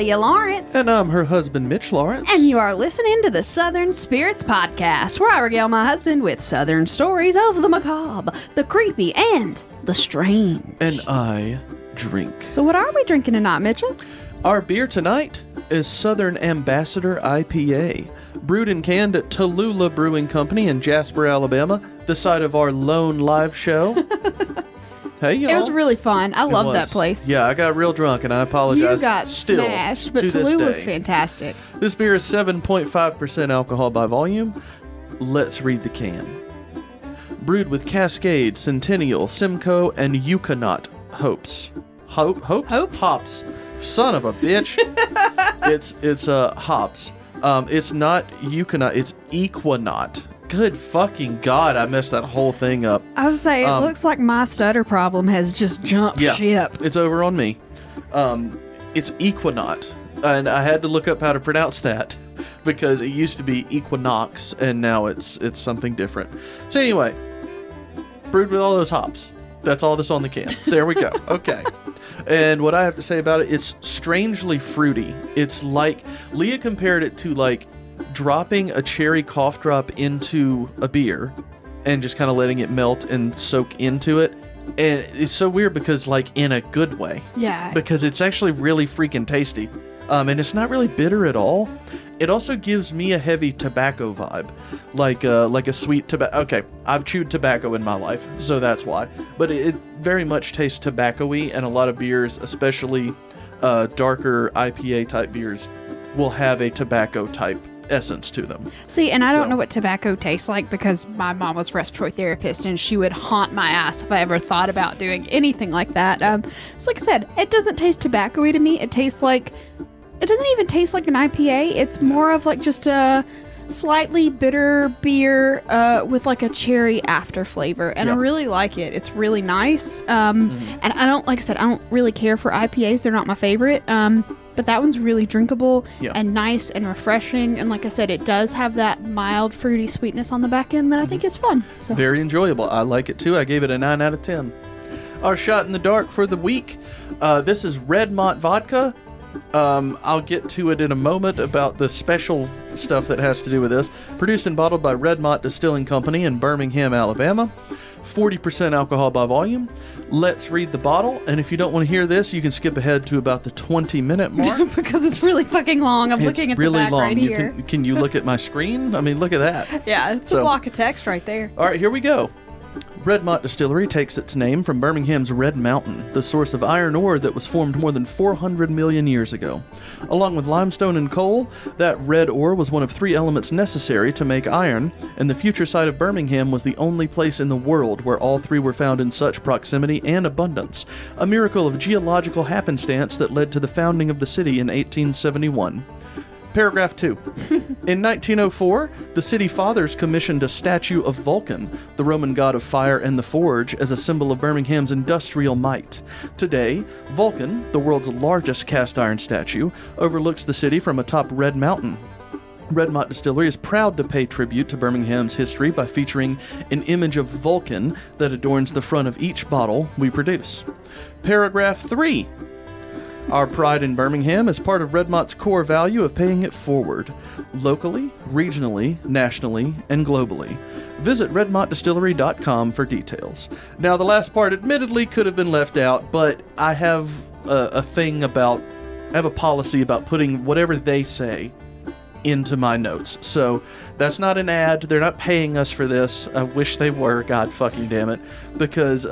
Leah Lawrence. And I'm her husband, Mitch Lawrence. And you are listening to the Southern Spirits Podcast, where I regale my husband with Southern stories of the macabre, the creepy, and the strange. And I drink. So what are we drinking tonight, Mitchell? Our beer tonight is Southern Ambassador IPA, brewed and canned at Tallulah Brewing Company in Jasper, Alabama, the site of our lone live show. Hey, y'all. It was really fun. I love that place. Yeah, I got real drunk, and I apologize. You got still smashed, but to this Tallulah's day. fantastic. This beer is 7.5% alcohol by volume. Let's read the can. Brewed with Cascade, Centennial, Simcoe, and Yukonaut hops. Hopes? Hops. Son of a bitch. It's hops. It's not Yukonaut, it's Equinaut. Good fucking God, I messed that whole thing up. I would say, it looks like my stutter problem has just jumped ship. It's over on me. It's Equinaut, and I had to look up how to pronounce that because it used to be Equinox, and now it's something different. So anyway, brewed with all those hops. That's all that's on the can. There we go. Okay. And what I have to say about it, it's strangely fruity. It's like, Leah compared it to like dropping a cherry cough drop into a beer and just kind of letting it melt and soak into it. And it's so weird because like in a good way. Yeah. Because it's actually really freaking tasty. And it's not really bitter at all. It also gives me a heavy tobacco vibe, like a sweet tobacco. Okay, I've chewed tobacco in my life, so that's why. But it very much tastes tobacco-y, and a lot of beers, especially darker IPA type beers, will have a tobacco type essence to them. See, and I don't know what tobacco tastes like because my mom was a respiratory therapist and she would haunt my ass if I ever thought about doing anything like that. So like I said, it doesn't taste tobacco-y to me. It doesn't even taste like an IPA. It's more of like just a slightly bitter beer with like a cherry after flavor. And I really like it. It's really nice. And I don't really care for IPAs. They're not my favorite. But that one's really drinkable and nice and refreshing. And like I said, it does have that mild fruity sweetness on the back end that I think is fun. So. Very enjoyable. I like it too. I gave it a 9 out of 10. Our shot in the dark for the week. This is Redmont Vodka. I'll get to it in a moment about the special stuff that has to do with this. Produced and bottled by Redmont Distilling Company in Birmingham, Alabama. 40% alcohol by volume. Let's read the bottle, and if you don't want to hear this, you can skip ahead to about the 20-minute mark. Because it's really fucking long. I'm looking at really the back long. right here. Can you look at my screen? I mean, look at that. Yeah, it's a block of text right there. All right, here we go. Redmont Distillery takes its name from Birmingham's Red Mountain, the source of iron ore that was formed more than 400 million years ago. Along with limestone and coal, that red ore was one of 3 elements necessary to make iron, and the future site of Birmingham was the only place in the world where all 3 were found in such proximity and abundance, a miracle of geological happenstance that led to the founding of the city in 1871. Paragraph 2. In 1904, the city fathers commissioned a statue of Vulcan, the Roman god of fire and the forge, as a symbol of Birmingham's industrial might. Today, Vulcan, the world's largest cast iron statue, overlooks the city from atop Red Mountain. Redmont Distillery is proud to pay tribute to Birmingham's history by featuring an image of Vulcan that adorns the front of each bottle we produce. Paragraph 3. Our pride in Birmingham is part of Redmont's core value of paying it forward, locally, regionally, nationally, and globally. Visit redmontdistillery.com for details. Now, the last part admittedly could have been left out, but I have a policy about putting whatever they say into my notes. So that's not an ad. They're not paying us for this. I wish they were. God fucking damn it. Because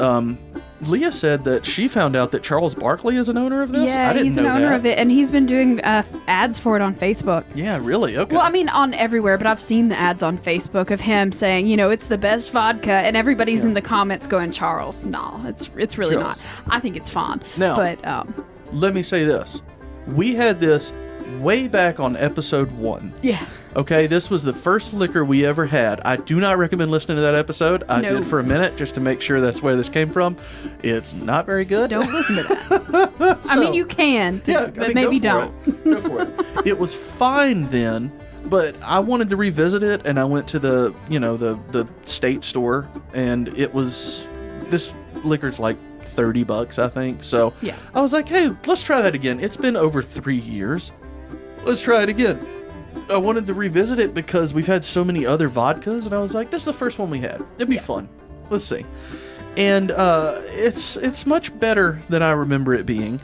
Leah said that she found out that Charles Barkley is an owner of this. Yeah, I didn't he's an know owner that. of it, and he's been doing ads for it on Facebook. Yeah, really? Okay. Well, I mean, on everywhere, but I've seen the ads on Facebook of him saying, it's the best vodka, and everybody's in the comments going, Charles, no, it's really Charles. not. I think it's fine. Now, but let me say this. We had this way back on episode 1. Yeah. Okay, this was the first liquor we ever had. I do not recommend listening to that episode. I did for a minute just to make sure that's where this came from. It's not very good. Don't listen to that. I mean, you can, but maybe don't. Go for it. It was fine then, but I wanted to revisit it, and I went to the state store, and it was, this liquor's like $30, I think. So Yeah. I was like, hey, let's try that again. It's been over 3 years. Let's try it again. I wanted to revisit it because we've had so many other vodkas, and I was like, this is the first one we had. It'd be fun. Let's see. And it's much better than I remember it being,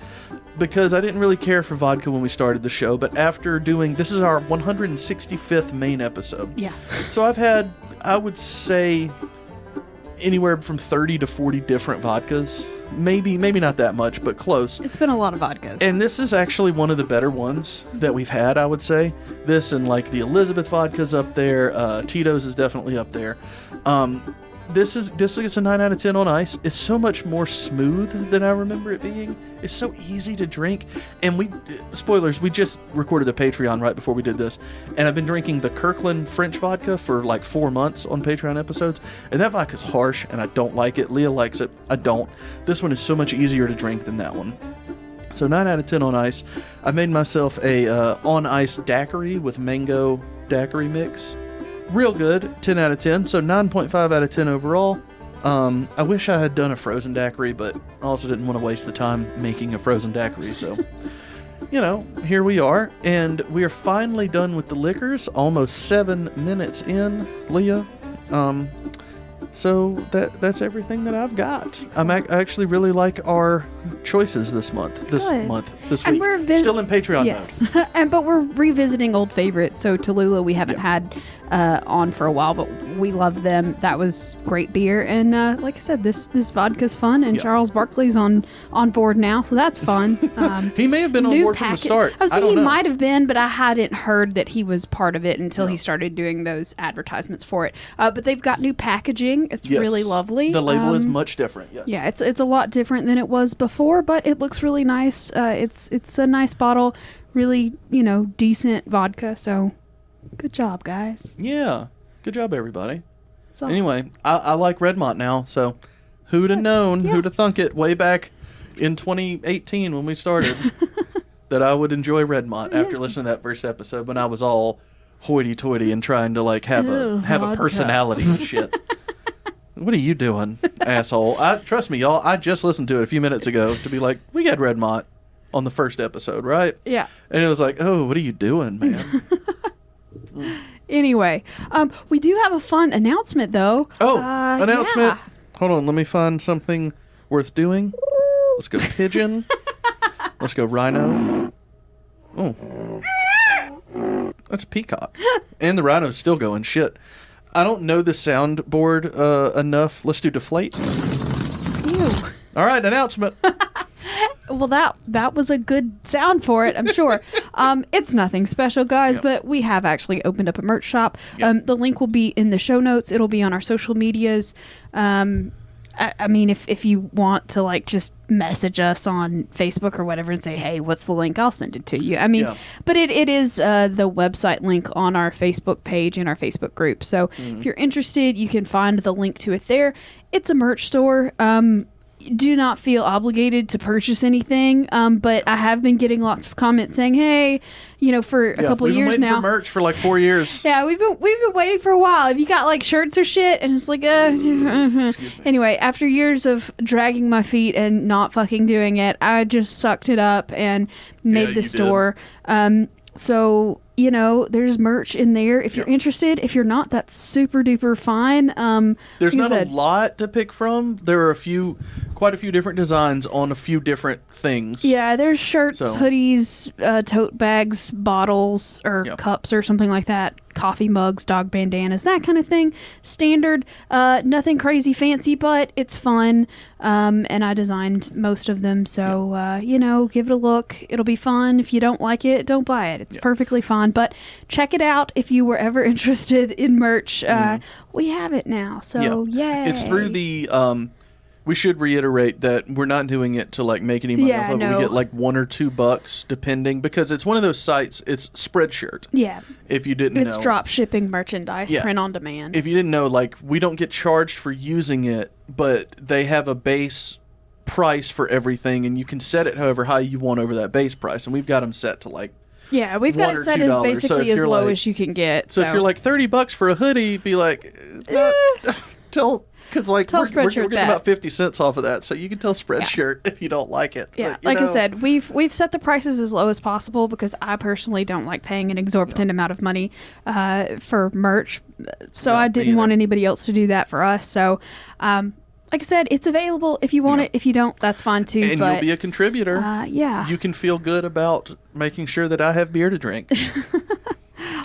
because I didn't really care for vodka when we started the show, but after doing, this is our 165th main episode. Yeah. So I've had, I would say, anywhere from 30 to 40 different vodkas. Maybe not that much, but close. It's been a lot of vodkas. And this is actually one of the better ones that we've had, I would say. This and like the Elizabeth vodka's up there. Tito's is definitely up there. This is a 9 out of 10 on ice. It's so much more smooth than I remember it being. It's so easy to drink. And spoilers, we just recorded a Patreon right before we did this. And I've been drinking the Kirkland French vodka for like 4 months on Patreon episodes. And that vodka's harsh and I don't like it. Leah likes it. I don't. This one is so much easier to drink than that one. So 9 out of 10 on ice. I made myself a on ice daiquiri with mango daiquiri mix. Real good, 10 out of 10, so 9.5 out of 10 overall. I wish I had done a frozen daiquiri, but I also didn't want to waste the time making a frozen daiquiri, so, here we are, and we are finally done with the liquors, almost 7 minutes in, Leah. So that's everything that I've got. I actually really like our choices this Good. week. We're Still in Patreon mode. But we're revisiting old favorites. So Tallulah we haven't had on for a while, but we love them. That was great beer, and like I said, this vodka's fun, and Charles Barkley's on board now, so that's fun. He may have been on board from the start. I was thinking he might have been, but I hadn't heard that he was part of it until he started doing those advertisements for it. But they've got new packaging. It's really lovely. The label is much different. Yes. Yeah, it's a lot different than it was before, but it looks really nice. It's a nice bottle, really decent vodka. So, good job, guys. Yeah, good job, everybody. So, Anyway, I like Redmont now. So, who'd have known? Who'd have thunk it? Way back in 2018 when we started, that I would enjoy Redmont after listening to that first episode when I was all hoity-toity and trying to like have a personality and shit. What are you doing, asshole? Trust me, y'all. I just listened to it a few minutes ago to be like, we got Redmont on the first episode, right? Yeah. And it was like, oh, what are you doing, man? Anyway, we do have a fun announcement, though. Oh, announcement. Yeah. Hold on. Let me find something worth doing. Let's go pigeon. Let's go rhino. Oh. That's a peacock. And the rhino's still going. Shit. I don't know the soundboard enough. Let's do deflate. Ew. All right, announcement. Well, that was a good sound for it, I'm sure. It's nothing special, guys, but we have actually opened up a merch shop. The link will be in the show notes. It'll be on our social medias. I mean, if you want to like just message us on Facebook or whatever and say, hey, what's the link? I'll send it to you. I mean, but it is the website link on our Facebook page and our Facebook group. So if you're interested, you can find the link to it there. It's a merch store. Do not feel obligated to purchase anything, but I have been getting lots of comments saying, "Hey, for a couple we've been years waiting now, for merch for like 4 years." Yeah, we've been waiting for a while. Have you got like shirts or shit? And it's like, Anyway, after years of dragging my feet and not fucking doing it, I just sucked it up and made the store. So, there's merch in there if you're interested. If you're not, that's super duper fine. There's not a lot to pick from. There are quite a few different designs on a few different things. Yeah, there's shirts, hoodies, tote bags, bottles, or cups or something like that. Coffee mugs, dog bandanas, that kind of thing. Standard, nothing crazy fancy, but it's fun. And I designed most of them. So, give it a look. It'll be fun. If you don't like it, don't buy it. It's perfectly fine. But check it out if you were ever interested in merch. We have it now. So, yay. It's through the... we should reiterate that we're not doing it to like make any money off of it. We get like $1 or $2 depending, because it's one of those sites. It's Spreadshirt. Yeah. If you didn't know. It's drop shipping merchandise, print on demand. If you didn't know, like, we don't get charged for using it, but they have a base price for everything, and you can set it however high you want over that base price. And we've got them set to like we've got it set as basically as low as you can get. So if you're like $30 for a hoodie, be like, Because like Tell we're Spreadshirt getting that. about 50 cents off of that, so you can tell Spreadshirt if you don't like it. Yeah, But, you like I know, said, we've set the prices as low as possible because I personally don't like paying an exorbitant amount of money for merch. So No, I me didn't either. want anybody else to do that for us. So, like I said, it's available if you want it. If you don't, that's fine too. and but you'll be a contributor. yeah, You can feel good about making sure that I have beer to drink.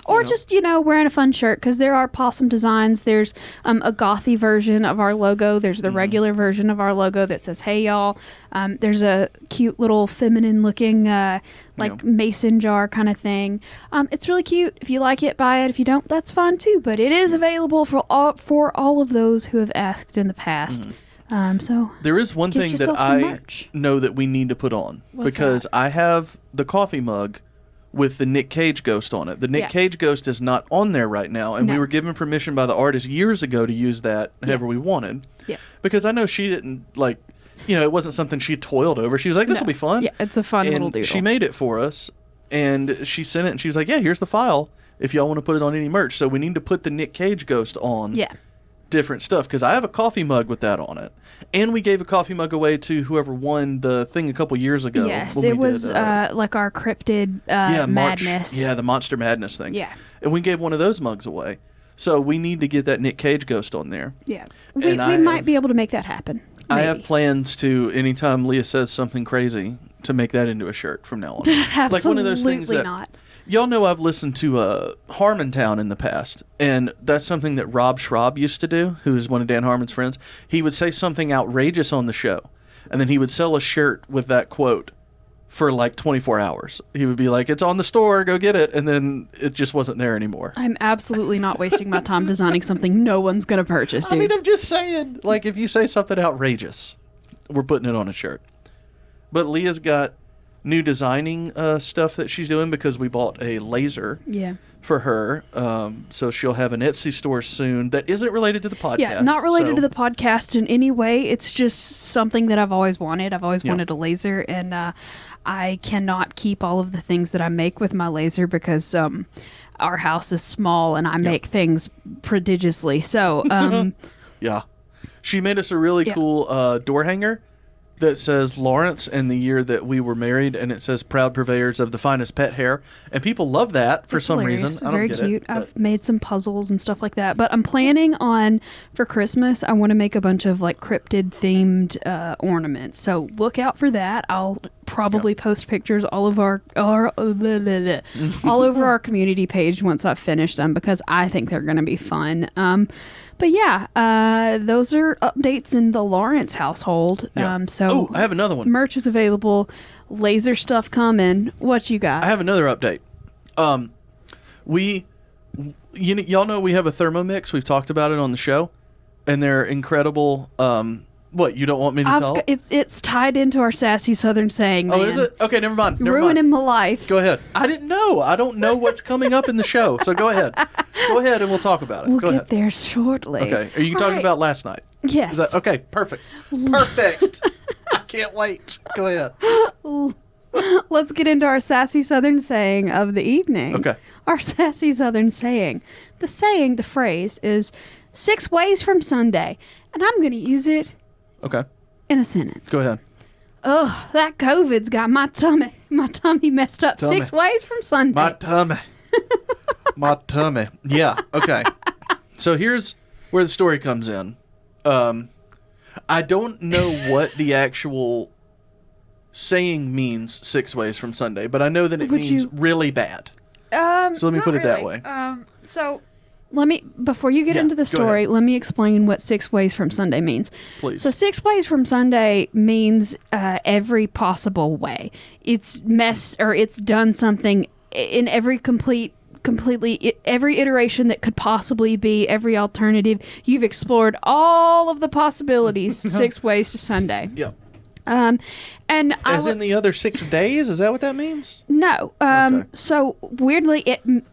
or just wearing a fun shirt because there are possum designs. There's a gothy version of our logo. There's the regular version of our logo that says "Hey y'all." There's a cute little feminine looking mason jar kind of thing. It's really cute. If you like it, buy it. If you don't, that's fine too. But it is available for all of those who have asked in the past. So There is one get thing that yourself some I merch. know that we need to put on What's because that? I have the coffee mug with the Nick Cage ghost on it. The Nick Yeah. Cage ghost is not on there right now, and we No. were given permission by the artist years ago to use that however we wanted. Yeah. Because I know she didn't it wasn't something she toiled over. She was like, "This will be fun." Yeah, it's a fun and little doodle. she made it for us, and she sent it, and she was like, "Yeah, here's the file if y'all want to put it on any merch." So we need to put the Nick Cage ghost on. Yeah. Different stuff because I have a coffee mug with that on it, and we gave a coffee mug away to whoever won the thing a couple years ago. Yes, when it we was did, like our cryptid March- madness. the Monster Madness thing. Yeah. And we gave one of those mugs away, so we need to get that Nick Cage ghost on there. Yeah. We And I might have- be able to make that happen. I have Maybe. plans to anytime Leah says something crazy to make that into a shirt from now on. Absolutely Like one of those things that not. y'all know I've listened to Harmontown in the past, and that's something that Rob Schraub used to do, who is one of Dan Harmon's friends. He would say something outrageous on the show, and then he would sell a shirt with that quote for like 24 hours. He would be like, "It's on the store, go get it," and then it just wasn't there anymore. I'm absolutely not wasting my time designing something no one's going to purchase, I dude. mean, I'm just saying, like, if you say something outrageous, we're putting it on a shirt. But Leah's got new designing stuff that she's doing because we bought a laser Yeah. for her. So she'll have an Etsy store soon that isn't related to the podcast. Yeah, not related so- to the podcast in any way. It's just something that I've always wanted. I've always wanted a laser, and I cannot keep all of the things that I make with my laser because our house is small and I make things prodigiously. So, Yeah. She made us a really cool door hanger that says Lawrence and the year that we were married, and it says proud purveyors of the finest pet hair. And people love that for it's some hilarious. reason. I don't Very get cute. it. but- I've made some puzzles and stuff like that. But I'm planning on, for Christmas, I want to make a bunch of like cryptid themed ornaments. So look out for that. I'll probably post pictures all over our community page once I've finished them because I think they're going to be fun. But yeah, those are updates in the Lawrence household. Yeah. So I have another one. merch is available. Laser stuff coming. What you got? I have another update. Y'all know we have a Thermomix. We've talked about it on the show, and they're incredible. What, you don't want me to tell? It's tied into our sassy Southern saying. Oh, man. is it? Okay, never mind. You're Never ruining mind. my life. Go ahead. I didn't know. I don't know what's coming up in the show, so go ahead. Go ahead, and we'll talk about it. We'll Go get ahet there shortly. Okay. Are you All talking right. about last night? Yes. Is that, okay, perfect. Perfect. I can't wait. Go ahead. Let's get into our sassy Southern saying of the evening. Okay. Our sassy Southern saying. The phrase is 6 ways from Sunday. And I'm going to use it Okay. in a sentence. Go ahead. Ugh, that COVID's got my tummy messed up Tummy. 6 ways from Sunday. My tummy. My tummy. Yeah, okay. So here's where the story comes in. I don't know what the actual saying means 6 ways from Sunday, but I know that it Would means you- really bad. So let me not put it that really. way. So let me, before you get Yeah, into the go story, ahead. let me explain what 6 ways from Sunday means. Please. So 6 ways from Sunday means every possible way. It's done something in every every iteration that could possibly be, every alternative. You've explored all of the possibilities. 6 ways to Sunday. Yeah. And As in the other 6 days? Is that what that means? No. Okay. So weirdly,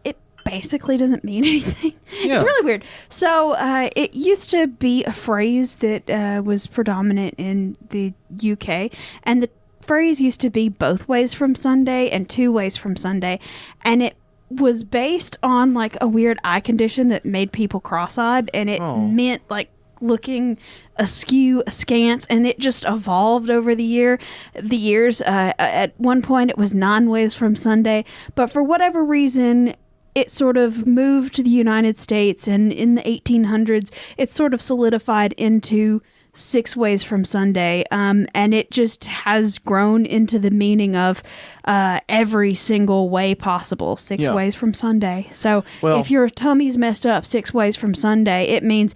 it basically doesn't mean anything. Yeah. It's really weird. So it used to be a phrase that was predominant in the UK, and the phrase used to be both ways from Sunday and 2 ways from Sunday, and it was based on like a weird eye condition that made people cross-eyed, and it Oh. meant like looking askew, askance, and it just evolved over the years. At one point, it was 9 ways from Sunday, but for whatever reason, it sort of moved to the United States, and in the 1800s, it sort of solidified into 6 ways from Sunday, and it just has grown into the meaning of every single way possible. 6 ways from Sunday. So if your tummy's messed up 6 ways from Sunday, it means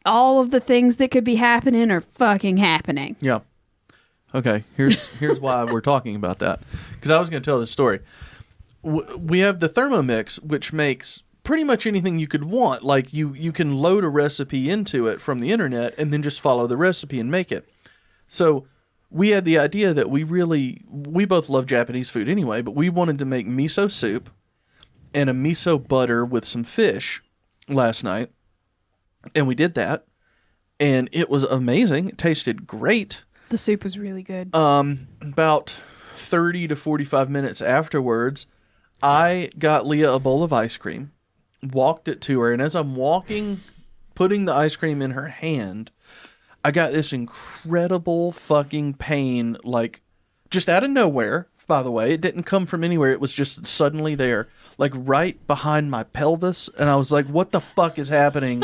all of the things that could be happening are fucking happening. Yeah. Okay, here's why we're talking about that. Because I was going to tell this story. We have the Thermomix, which makes pretty much anything you could want. Like you can load a recipe into it from the internet and then just follow the recipe and make it. So we had the idea that we both love Japanese food anyway, but we wanted to make miso soup and a miso butter with some fish last night. And we did that. And it was amazing. It tasted great. The soup was really good. About 30 to 45 minutes afterwards, I got Leah a bowl of ice cream, walked it to her, and as I'm walking, putting the ice cream in her hand, I got this incredible fucking pain, like, just out of nowhere, by the way. It didn't come from anywhere. It was just suddenly there, like, right behind my pelvis, and I was like, what the fuck is happening?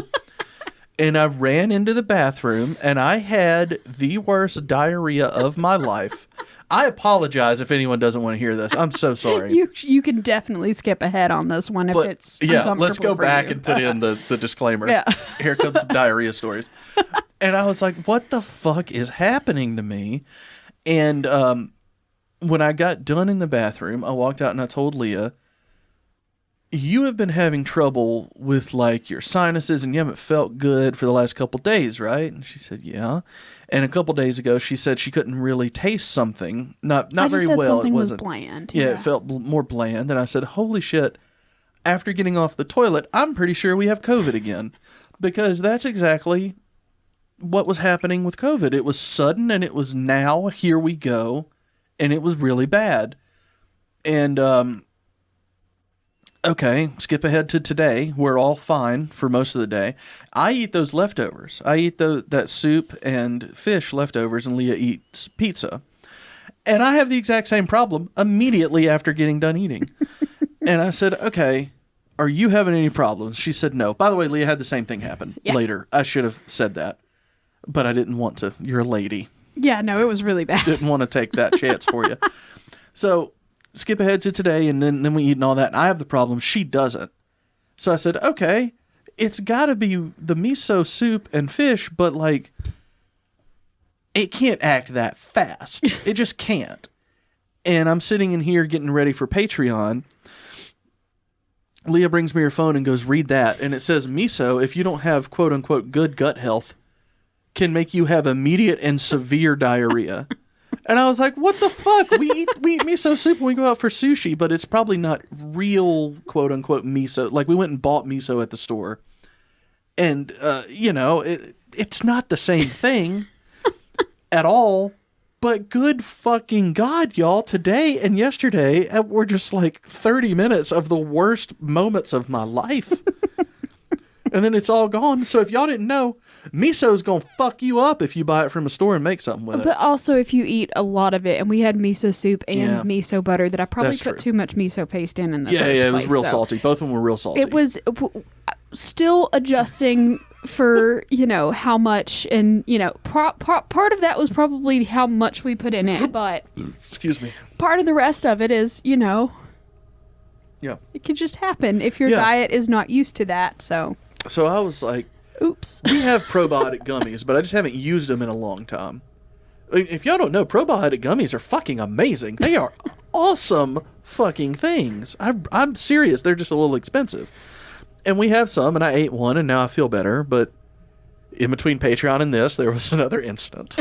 And I ran into the bathroom, and I had the worst diarrhea of my life. I apologize if anyone doesn't want to hear this. I'm so sorry. You can definitely skip ahead on this one if it's uncomfortable. Let's go back you. and put in the disclaimer. Yeah. Here comes some diarrhea stories. And I was like, what the fuck is happening to me? And when I got done in the bathroom, I walked out and I told Leah, you have been having trouble with like your sinuses and you haven't felt good for the last couple days, right? And she said, yeah. And a couple days ago, she said she couldn't really taste something. Not very well. Something it was wasn't bland. Yeah, it felt more bland. And I said, holy shit. After getting off the toilet, I'm pretty sure we have COVID again. Because that's exactly what was happening with COVID. It was sudden and it was now, here we go. And it was really bad. And, okay, skip ahead to today. We're all fine for most of the day. I eat those leftovers. I eat that soup and fish leftovers, and Leah eats pizza. And I have the exact same problem immediately after getting done eating. And I said, okay, are you having any problems? She said no. By the way, Leah had the same thing happen later. I should have said that, but I didn't want to. You're a lady. Yeah, no, it was really bad. Didn't want to take that chance for you. So skip ahead to today, and then we eat and all that. And I have the problem. She doesn't. So I said, okay, it's got to be the miso soup and fish, but like, it can't act that fast. It just can't. And I'm sitting in here getting ready for Patreon. Leah brings me her phone and goes, read that. And it says miso, if you don't have quote unquote good gut health, can make you have immediate and severe diarrhea. And I was like, what the fuck? We eat miso soup when we go out for sushi, but it's probably not real, quote unquote, miso. Like, we went and bought miso at the store. And, it's not the same thing at all. But good fucking God, y'all, today and yesterday were just like 30 minutes of the worst moments of my life. And then it's all gone. So if y'all didn't know, miso's going to fuck you up if you buy it from a store and make something with it. But also if you eat a lot of it, and we had miso soup and miso butter that I probably put too much miso paste in the first place. Yeah, it was real salty. Both of them were real salty. It was still adjusting for, how much, and, part of that was probably how much we put in it, but... Excuse me. Part of the rest of it is, Yeah. It can just happen if your diet is not used to that, so... So I was like, oops. We have probiotic gummies, but I just haven't used them in a long time. If y'all don't know, probiotic gummies are fucking amazing. They are awesome fucking things. I'm serious. They're just a little expensive. And we have some, and I ate one, and now I feel better. But in between Patreon and this, there was another incident.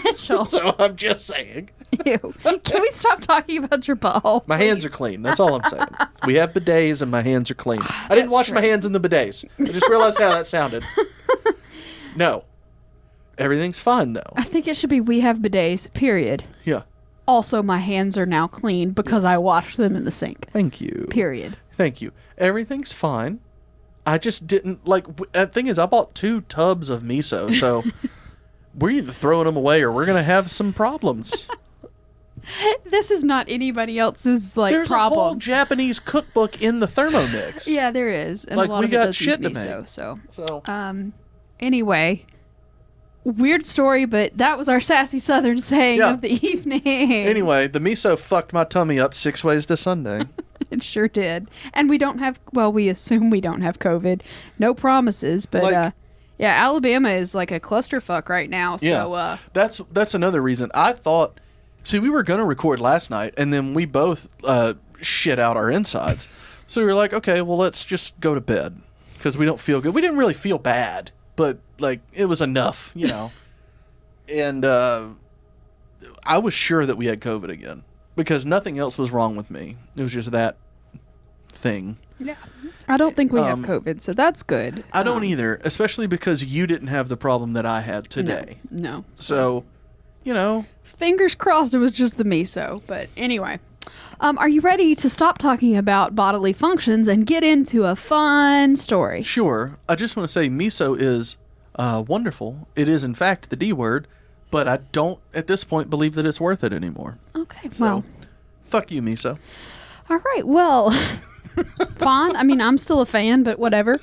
Mitchell. So I'm just saying. Ew. Can we stop talking about your butthole? My hands are clean. That's all I'm saying. We have bidets, and my hands are clean. I didn't wash my hands in the bidets. I just realized how that sounded. No. Everything's fine, though. I think it should be we have bidets, period. Yeah. Also, my hands are now clean because I washed them in the sink. Thank you. Period. Thank you. Everything's fine. I just didn't like. The thing is, I bought 2 tubs of miso, so we're either throwing them away or we're gonna have some problems. This is not anybody else's like There's problem. a whole Japanese cookbook in the Thermomix. Yeah, there is, and Like, a lot we of got it does use shit to miso. make. So, anyway, weird story, but that was our sassy Southern saying Yeah. of the evening. Anyway, the miso fucked my tummy up 6 ways to Sunday. It sure did. And we don't have, well, we assume we don't have COVID. No promises, but Like- yeah, Alabama is like a clusterfuck right now. Yeah. So, That's another reason. I thought, see, we were going to record last night, and then we both shit out our insides. So we were like, okay, well, let's just go to bed because we don't feel good. We didn't really feel bad, but like it was enough, you know. And I was sure that we had COVID again because nothing else was wrong with me. It was just that thing. yeah. I don't think we have COVID, so that's good. I don't either, especially because you didn't have the problem that I had today. No. So, you know. Fingers crossed it was just the miso. But anyway, are you ready to stop talking about bodily functions and get into a fun story? Sure. I just want to say miso is wonderful. It is, in fact, the D word, but I don't, at this point, believe that it's worth it anymore. Okay, So, well. fuck you, miso. All right, well, fine. I mean, I'm still a fan, but whatever.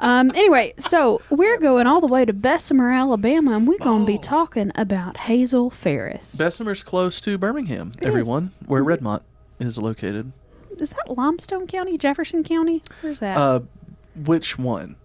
Anyway, so we're going all the way to Bessemer, Alabama, and we're going to be talking about Hazel Ferris. Bessemer's close to Birmingham, It everyone, where Redmont is located. Is that Limestone County, Jefferson County? Where's that? Which one?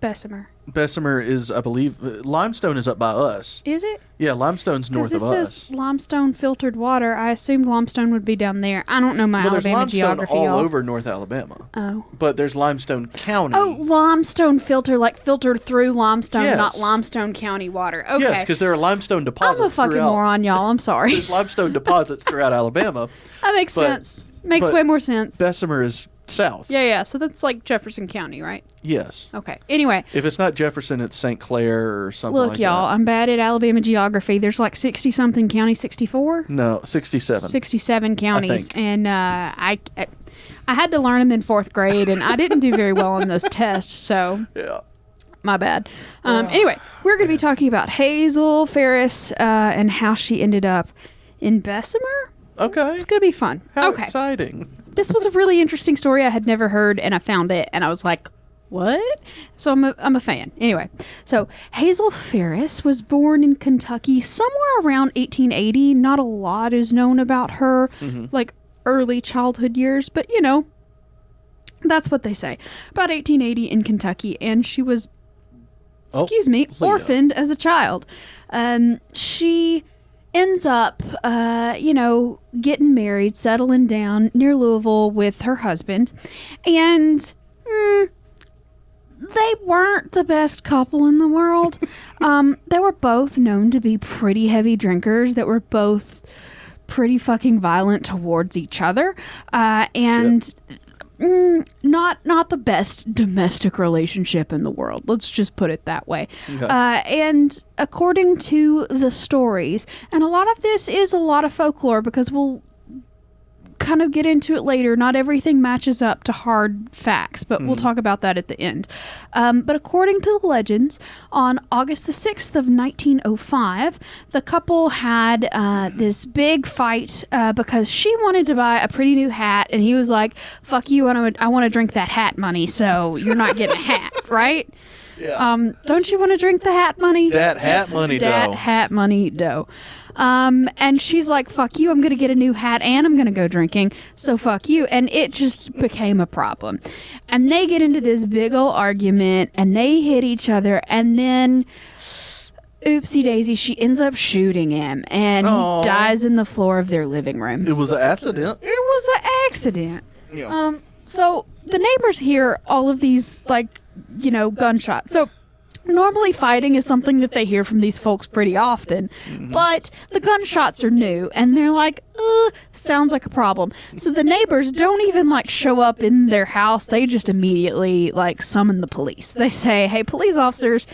Bessemer. Bessemer is, I believe, Limestone is up by us. Is it? Yeah, Limestone's north Because of this us. says limestone filtered water. I assumed limestone would be down there. I don't know my Well, there's Alabama limestone geography, all y'all. over North Alabama. Oh. But there's Limestone County. Oh, limestone filter, like filtered through limestone, Yes. not limestone county water. Okay. Yes, because there are limestone deposits I'm a fucking throughout. moron, y'all. I'm sorry. There's limestone deposits throughout Alabama. That makes but- sense. Makes but way more sense. Bessemer is south. Yeah. So that's like Jefferson County, right? Yes. Okay. Anyway, If it's not Jefferson, it's St. Clair or something look, like y'all, that. I'm bad at Alabama geography. There's like 60-something counties, 64? No, 67. 67 counties. think. And I had to learn them in 4th grade, and I didn't do very well on those tests, so Yeah. my bad. Anyway, we're going to be talking about Hazel Ferris and how she ended up in Bessemer. Okay. It's going to be fun. How okay. exciting. This was a really interesting story I had never heard, and I found it, and I was like, what? So I'm a fan. Anyway, so Hazel Ferris was born in Kentucky somewhere around 1880. Not a lot is known about her, like early childhood years, but you know, that's what they say. About 1880 in Kentucky, and she was, Leah. orphaned as a child. She ends up, getting married, settling down near Louisville with her husband, and they weren't the best couple in the world. They were both known to be pretty heavy drinkers that were both pretty fucking violent towards each other, and not the best domestic relationship in the world. Let's just put it that way. Okay. And according to the stories, and a lot of this is a lot of folklore because we'll kind of get into it later. Not everything matches up to hard facts, but we'll talk about that at the end. But according to the legends, on August the 6th of 1905, the couple had this big fight because she wanted to buy a pretty new hat, and he was like, fuck you, I want to drink that hat money, so you're not getting a hat, right? Yeah. Don't you want to drink the hat money? Dat Hat Money, Dat though. Hat Money dough. And she's like, fuck you, I'm going to get a new hat and I'm going to go drinking, so fuck you. And it just became a problem. And they get into this big old argument and they hit each other, and then oopsie daisy, she ends up shooting him, and Aw. he dies in the floor of their living room. It was an accident. It was an accident. Yeah. So the neighbors hear all of these, gunshots. So normally fighting is something that they hear from these folks pretty often, but the gunshots are new, and they're like, sounds like a problem. So the neighbors don't even show up in their house. They just immediately summon the police. They say, hey, police officers,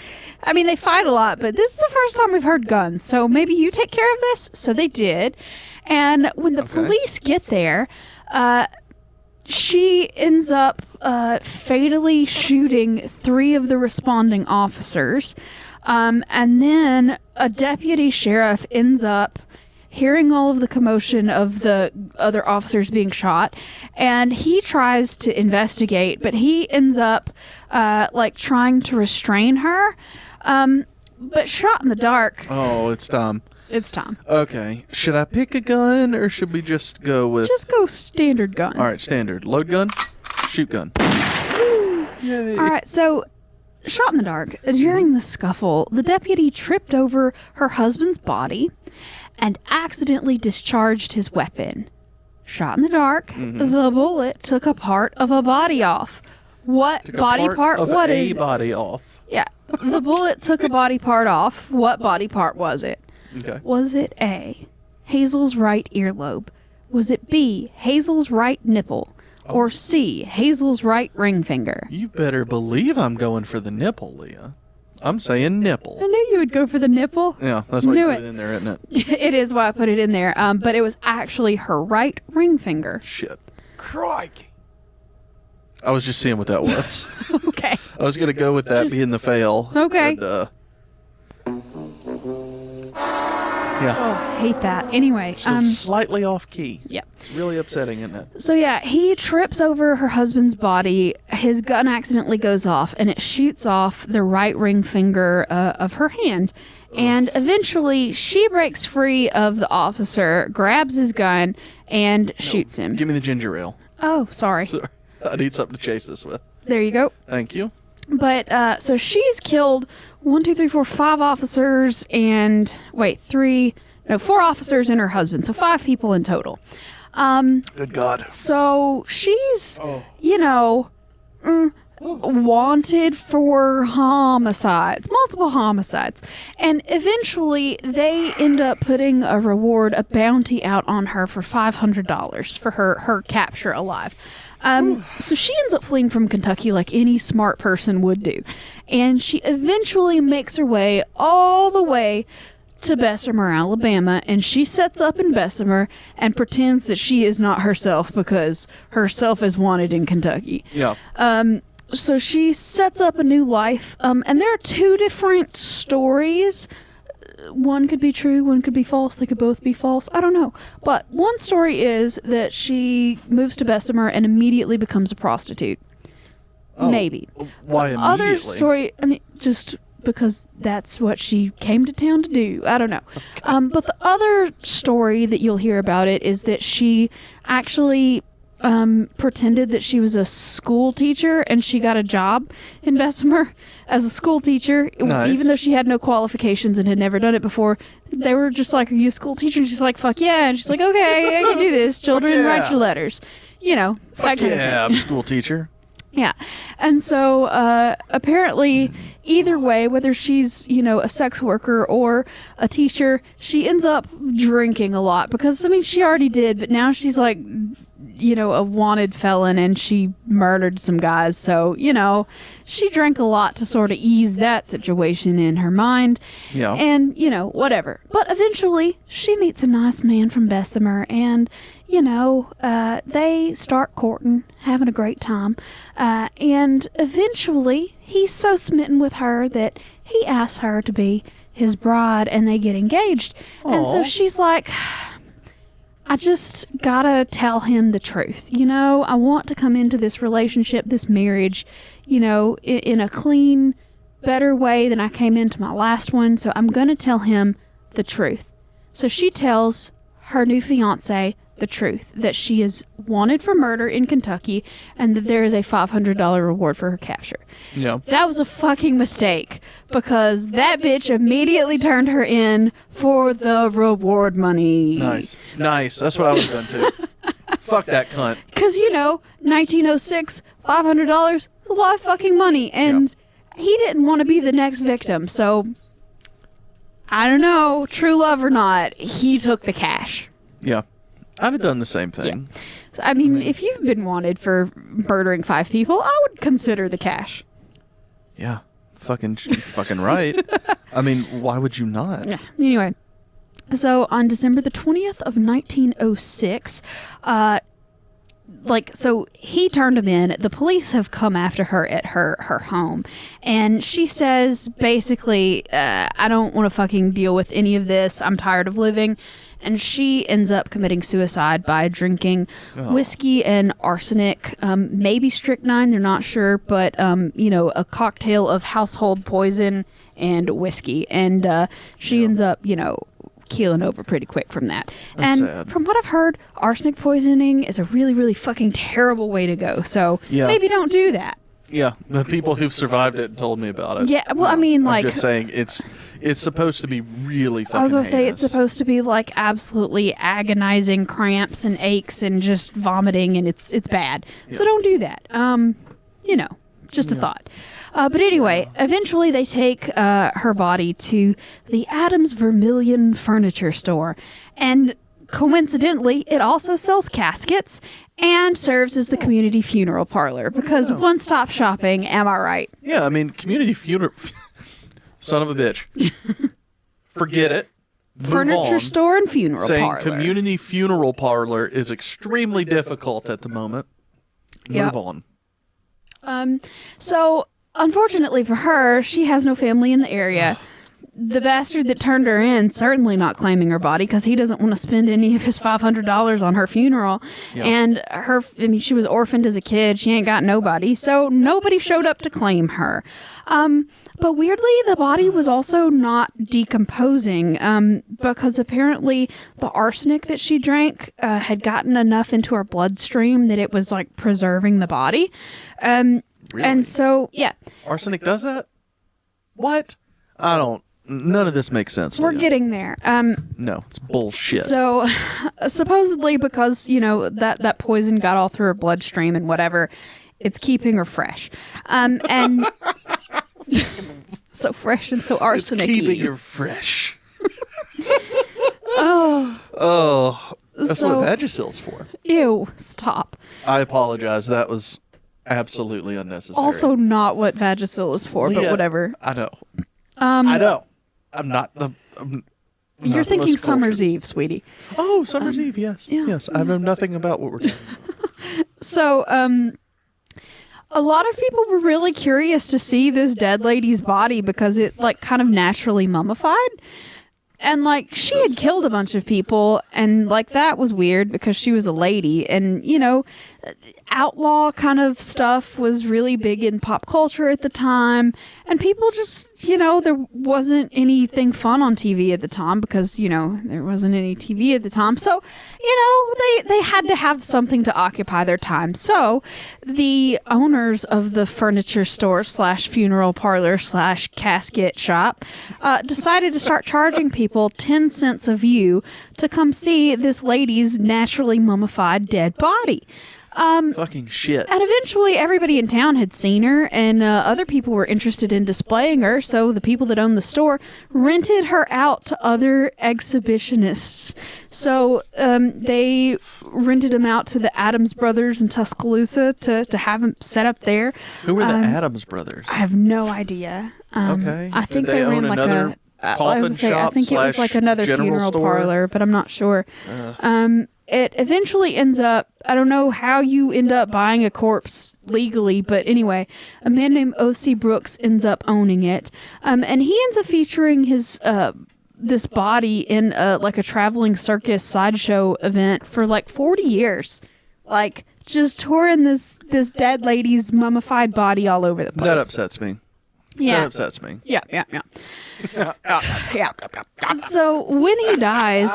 I mean, they fight a lot, but this is the first time we've heard guns, so maybe you take care of this. So they did. And when the police get there, she ends up fatally shooting 3 of the responding officers. And then a deputy sheriff ends up hearing all of the commotion of the other officers being shot, and he tries to investigate, but he ends up trying to restrain her. But shot in the dark. Oh, it's Tom. It's Tom. Okay. Should I pick a gun, or should we just go with... Just go standard gun. All right, standard. Load gun, shoot gun. Yay. All right, so shot in the dark. During the scuffle, the deputy tripped over her husband's body and accidentally discharged his weapon. Shot in the dark, the bullet took a part of a body off. What body part? What is it? Body off. Yeah, the bullet took a body part off. What body part was it? Okay. Was it A, Hazel's right earlobe? Was it B, Hazel's right nipple? Or C, Hazel's right ring finger? You better believe I'm going for the nipple, Leah. I'm saying nipple. I knew you would go for the nipple. Yeah, that's why you put it in there, isn't it? It is why I put it in there. But it was actually her right ring finger. Shit. Crikey. I was just seeing what that was. Okay. I was going to go with that being the fail. Okay. And, yeah. Oh, hate that. Anyway. Still slightly off key. Yeah. It's really upsetting, isn't it? So yeah, he trips over her husband's body. His gun accidentally goes off, and it shoots off the right ring finger of her hand. And eventually, she breaks free of the officer, grabs his gun, and shoots him. Give me the ginger ale. Oh, sorry. Sorry. I need something to chase this with. There you go. Thank you. But, so she's killed 5 officers and, 4 officers and her husband. So 5 people in total. Good God. So she's, wanted for homicides, multiple homicides. And eventually they end up putting a bounty out on her for $500 for her capture alive. So she ends up fleeing from Kentucky like any smart person would do. And she eventually makes her way all the way to Bessemer, Alabama, and she sets up in Bessemer and pretends that she is not herself because herself is wanted in Kentucky. Yeah. So she sets up a new life, and there are 2 different stories. One could be true, one could be false. They could both be false. I don't know. But one story is that she moves to Bessemer and immediately becomes a prostitute. Oh, Maybe. Why The immediately? other story, just because that's what she came to town to do. I don't know. Okay. But the other story that you'll hear about it is that she actually pretended that she was a school teacher, and she got a job in Bessemer as a school teacher. Nice. Even though she had no qualifications and had never done it before. They were just like, "Are you a school teacher?" And she's like, "Fuck yeah." And she's like, "Okay, I can do this. Children, yeah. write your letters." You know, that kind of thing. I'm a school teacher. Yeah. And so apparently either way, whether she's, a sex worker or a teacher, she ends up drinking a lot because, she already did, but now she's like, a wanted felon and she murdered some guys. So, she drank a lot to sort of ease that situation in her mind. Yeah. And, whatever. But eventually she meets a nice man from Bessemer and, they start courting, having a great time. And eventually he's so smitten with her that he asks her to be his bride and they get engaged. Aww. And so she's like, I just gotta tell him the truth. I want to come into this relationship, this marriage, in a clean, better way than I came into my last one. So I'm gonna tell him the truth. So she tells her new fiance the truth, that she is wanted for murder in Kentucky and that there is a $500 reward for her capture. Yeah. That was a fucking mistake because that bitch immediately turned her in for the reward money. Nice. That's what I was done too. Fuck that cunt. Because, 1906, $500 is a lot of fucking money. And he didn't want to be the next victim. So, I don't know, true love or not, he took the cash. Yeah. I'd have done the same thing. Yeah. So, if you've been wanted for murdering 5 people, I would consider the cash. Yeah. Fucking right. Why would you not? Yeah. Anyway. So, on December the 20th of 1906, so he turned him in. The police have come after her at her home. And she says, basically, I don't want to fucking deal with any of this. I'm tired of living. And she ends up committing suicide by drinking whiskey and arsenic, maybe strychnine, they're not sure, but, a cocktail of household poison and whiskey. And she ends up, keeling over pretty quick from that. That's and sad. From what I've heard, arsenic poisoning is a really, really fucking terrible way to go. So maybe don't do that. Yeah, the people who've survived it told me about it. Yeah, well, I mean, I'm just saying it's supposed to be really fucking I was going to say it's heinous. supposed to be like absolutely agonizing cramps and aches and just vomiting, and it's bad. Yeah. So don't do that. Just a thought. But anyway, eventually they take her body to the Adams Vermilion Furniture Store. And coincidentally, it also sells caskets and serves as the community funeral parlor. Because one-stop shopping, am I right? Yeah, I mean, community funeral... Son of a bitch. Forget it. Move Furniture on. store and funeral Saying parlor. community funeral parlor is extremely difficult at the moment. Yep. Move on. So, unfortunately for her, she has no family in the area. The bastard that turned her in certainly not claiming her body because he doesn't want to spend any of his $500 on her funeral. Yeah. And she was orphaned as a kid. She ain't got nobody. So nobody showed up to claim her. But weirdly, the body was also not decomposing because apparently the arsenic that she drank had gotten enough into her bloodstream that it was like preserving the body. Really? And so, yeah. Arsenic does that? What? None of this makes sense. We're Leah. getting there. No, it's bullshit. So, supposedly because, that poison got all through her bloodstream and whatever, it's keeping her fresh. And so fresh and so arsenic-y. It's keeping her fresh. Oh. That's So- what Vagisil's for. Ew, stop. I apologize. That was absolutely unnecessary. Also not what Vagisil is for, but Leah, whatever. I know. I know. I'm not the... You're thinking Summer's Eve, sweetie. Oh, Summer's Eve, yes. yeah. Yes, I know nothing about what we're doing. So, a lot of people were really curious to see this dead lady's body because it, kind of naturally mummified. And, she had killed a bunch of people, and, that was weird because she was a lady. And, outlaw kind of stuff was really big in pop culture at the time. And people just, there wasn't anything fun on TV at the time because, there wasn't any TV at the time. So, they had to have something to occupy their time. So, the owners of the furniture store / funeral parlor / casket shop decided to start charging people 10 cents a view to come see this lady's naturally mummified dead body. Fucking shit. And eventually everybody in town had seen her, and other people were interested in displaying her, so the people that owned the store rented her out to other exhibitionists. So they rented them out to the Adams brothers in Tuscaloosa to have them set up there. Who were the Adams brothers? I have no idea. Okay. I think Did they ran own like another I coffin was gonna say, I shop think it was like / another general funeral store? parlor, but I'm not sure. It eventually ends up, I don't know how you end up buying a corpse legally, but anyway, a man named O.C. Brooks ends up owning it. And he ends up featuring his this body in a traveling circus sideshow event for 40 years. Just touring this dead lady's mummified body all over the place. That upsets me. Yeah. That upsets me. Yeah. So when he dies,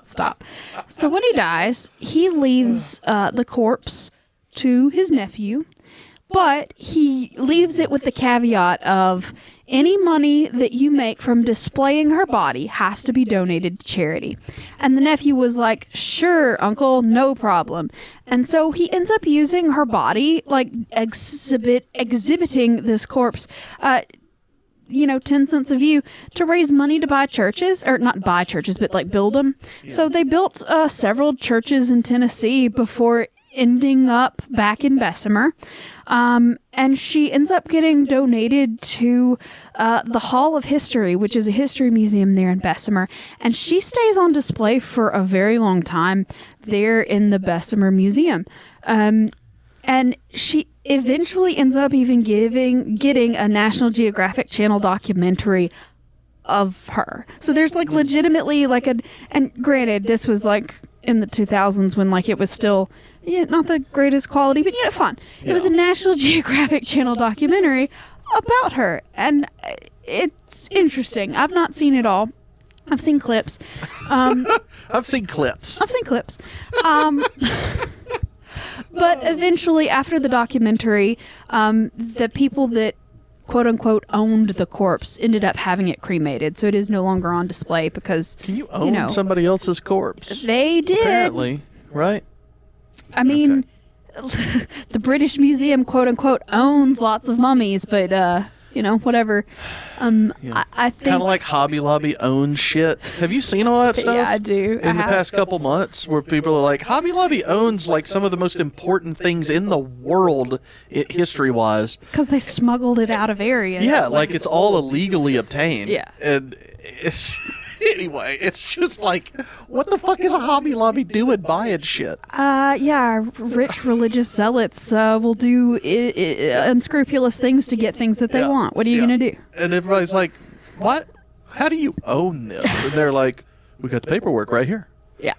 stop. So when he dies, he leaves the corpse to his nephew, but he leaves it with the caveat of any money that you make from displaying her body has to be donated to charity. And the nephew was like, sure, uncle, no problem. And so he ends up using her body, exhibiting this corpse, 10 cents a view to raise money to buy churches, or not buy churches, but build them. Yeah. So they built several churches in Tennessee before ending up back in Bessemer. And she ends up getting donated to the Hall of History, which is a history museum there in Bessemer. And she stays on display for a very long time there in the Bessemer Museum. And she eventually ends up even getting a National Geographic Channel documentary of her. So there's like legitimately like and granted, this was like in the 2000s when like it was still not the greatest quality, but fun. Yeah. It was a National Geographic Channel documentary about her, and it's interesting. I've not seen it all. I've seen clips. I've seen clips. But eventually, after the documentary, the people that quote unquote owned the corpse ended up having it cremated, so it is no longer on display because can you own somebody else's corpse? They did, apparently, right? I mean, the British Museum quote unquote owns lots of mummies, but whatever. I think kind of like Hobby Lobby owns shit. Have you seen all that stuff? Yeah, I do. In the past couple months, where people are like, Hobby Lobby owns like some of the most important things in the world, history-wise, because they smuggled it out of areas. Yeah, like it's all illegally obtained. Yeah, and it's. Anyway, it's just like, what the fuck is a Hobby Lobby doing buying shit? Rich religious zealots will do unscrupulous things to get things that they want. What are you going to do? And everybody's like, what? How do you own this? And they're like, we got the paperwork right here. Yeah.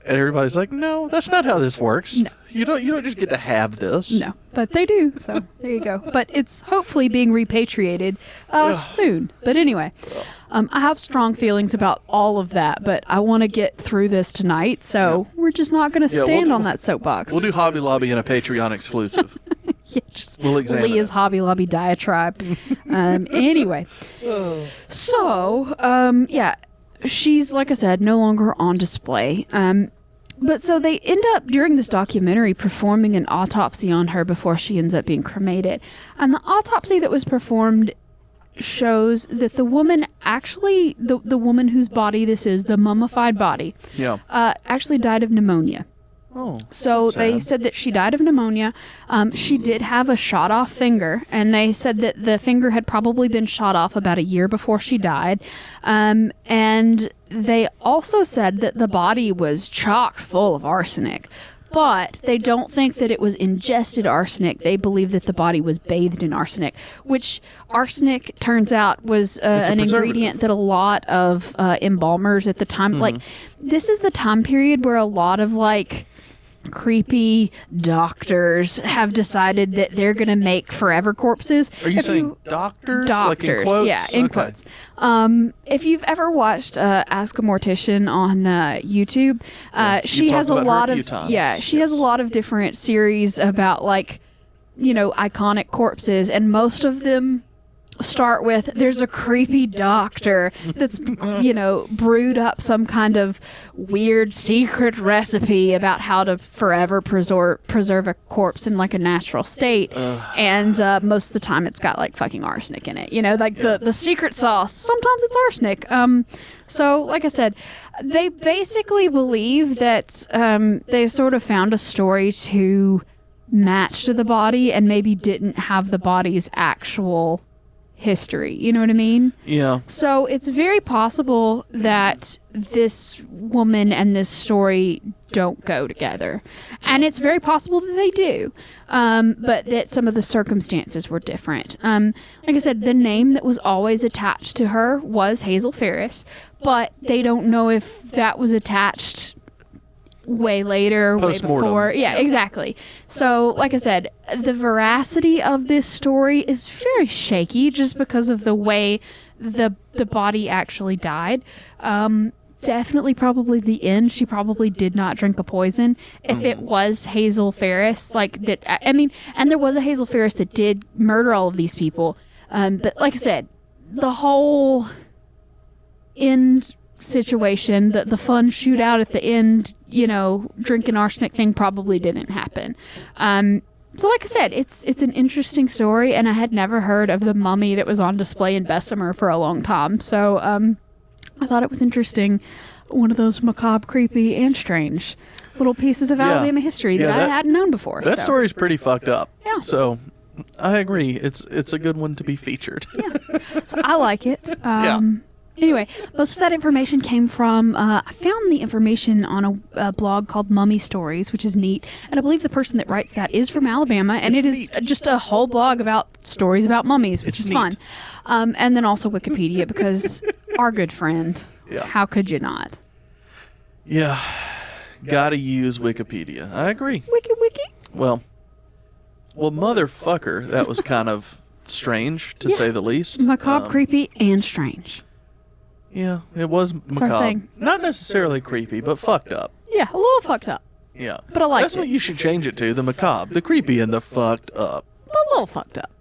And everybody's like, no, that's not how this works. No. You don't just get to have this. No, but they do. So there you go. But it's hopefully being repatriated soon. But anyway, I have strong feelings about all of that, but I want to get through this tonight. So we're just not going to stand on that soapbox. We'll do Hobby Lobby in a Patreon exclusive. We'll examine Leah's Hobby Lobby diatribe. Anyway, so she's, like I said, no longer on display. But so they end up, during this documentary, performing an autopsy on her before she ends up being cremated. And the autopsy that was performed shows that the woman actually, the woman whose body this is, the mummified body, actually died of pneumonia. Oh, so they said that she died of pneumonia. She did have a shot off finger, and they said that the finger had probably been shot off about a year before she died. And they also said that the body was chock full of arsenic, but they don't think that it was ingested arsenic. They believe that the body was bathed in arsenic, which arsenic turns out was an ingredient that a lot of embalmers at the time, like this is the time period where a lot of like creepy doctors have decided that they're going to make forever corpses. Are you saying doctors? Doctors, like in quotes? Yeah, in quotes. If you've ever watched Ask a Mortician on YouTube, she has a lot of she has a lot of different series about like, iconic corpses, and most of them start with there's a creepy doctor that's brewed up some kind of weird secret recipe about how to forever preserve a corpse in like a natural state, and most of the time it's got like fucking arsenic in it, like the secret sauce. Sometimes it's arsenic. So like I said, they basically believe that they sort of found a story to match to the body and maybe didn't have the body's actual history. You know what I mean? Yeah. So it's very possible that this woman and this story don't go together. And it's very possible that they do. But that some of the circumstances were different. Like I said, the name that was always attached to her was Hazel Ferris, but they don't know if that was attached way later, way before. Yeah, exactly. So, like I said, the veracity of this story is very shaky just because of the way the body actually died. Definitely probably the end. She probably did not drink a poison. If it was Hazel Ferris, like that, I mean, and there was a Hazel Ferris that did murder all of these people. But like I said, the whole end situation, the fun shootout at the end, drinking arsenic thing probably didn't happen. So like I said, it's an interesting story, and I had never heard of the mummy that was on display in Bessemer for a long time. So I thought it was interesting one of those macabre, creepy, and strange little pieces of Alabama history that I hadn't known before. That story's pretty fucked up. Yeah. So I agree. It's a good one to be featured. Yeah. So I like it. Anyway, most of that information came from, I found the information on a blog called Mummy Stories, which is neat. And I believe the person that writes that is from Alabama. And it is just a whole blog about stories about mummies, which is fun. And then also Wikipedia, because our good friend, how could you not? Yeah. Gotta use Wikipedia. I agree. Wiki. Well, motherfucker, that was kind of strange, to say the least. Macabre, creepy, and strange. Yeah, it was macabre. Not necessarily creepy, but fucked up. Yeah, a little fucked up. Yeah. But I like That's what you should change it to, the macabre. The creepy and the fucked up. A little fucked up.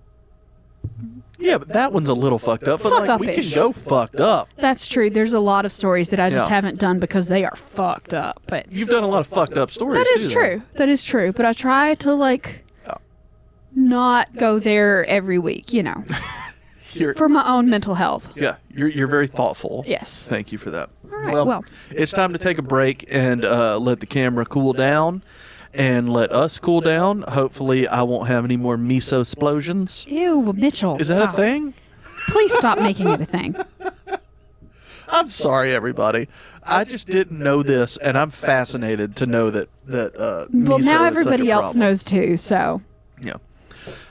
Yeah, but that one's a little fucked up, but we can go fucked up. That's true. There's a lot of stories that I just haven't done because they are fucked up. But you've done a lot of fucked up stories. That is true. That is true. But I try to not go there every week, for my own mental health. Yeah, you're very thoughtful. Yes. Thank you for that. All right, well, it's time to take a break and let the camera cool down and let us cool down. Hopefully, I won't have any more miso explosions. Ew, Mitchell. Is that a thing? Please stop making it a thing. I'm sorry, everybody. I just didn't know this, and I'm fascinated to know that well, miso now is everybody such a else problem. knows too, so. Yeah.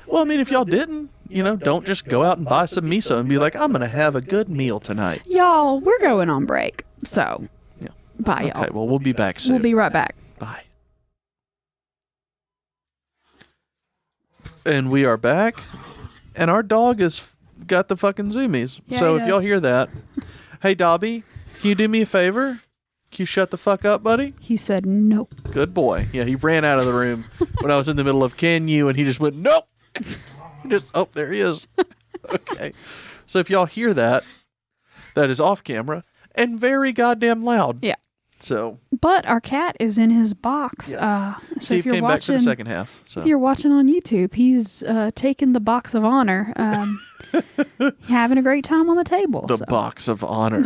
Well, I mean, if y'all didn't, don't just go out and buy some miso and be like, I'm going to have a good meal tonight. Y'all, we're going on break, so. Yeah. Bye, y'all. Okay, well, we'll be back soon. We'll be right back. Bye. And we are back, and our dog has got the fucking zoomies. Yeah, so he if y'all does. hear that, hey, Dobby, can you do me a favor? Can you shut the fuck up, buddy? He said nope. Good boy. Yeah, he ran out of the room when I was in the middle of can you, and he just went, nope. There he is. Okay. So if y'all hear that, that is off camera and very goddamn loud. Yeah. So. But our cat is in his box. Yeah. So Steve if you're came back for the second half. So. If you're watching on YouTube, he's taken the box of honor. Having a great time on the table. The box of honor.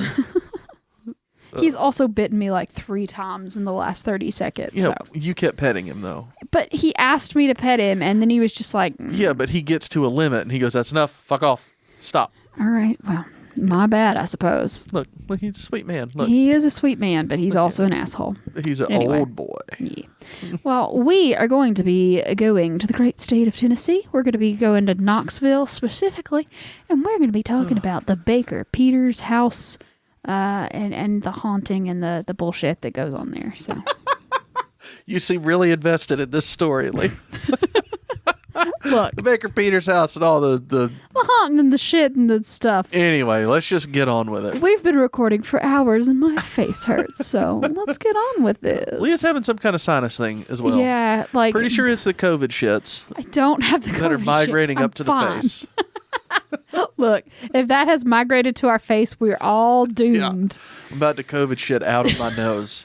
He's also bitten me like 3 times in the last 30 seconds. Yeah, you kept petting him, though. But he asked me to pet him, and then he was just like... Yeah, but he gets to a limit, and he goes, that's enough. Fuck off. Stop. All right, well, my bad, I suppose. Look, he's a sweet man. Look. He is a sweet man, but he's also an asshole. He's an old boy. Yeah. Well, we are going to be going to the great state of Tennessee. We're going to be going to Knoxville specifically, and we're going to be talking about the Baker Peters house... and the haunting and the bullshit that goes on there. So you seem really invested in this story, Lee. Look, the Baker Peters house and all the haunting and the shit and the stuff. Anyway, let's just get on with it. We've been recording for hours and my face hurts, so let's get on with this. Leah's having some kind of sinus thing as well. Yeah, like pretty sure it's the COVID shits. I don't have the COVID that are migrating shits. up to the face. Look, if that has migrated to our face, we're all doomed. Yeah. I'm about to COVID shit out of my nose.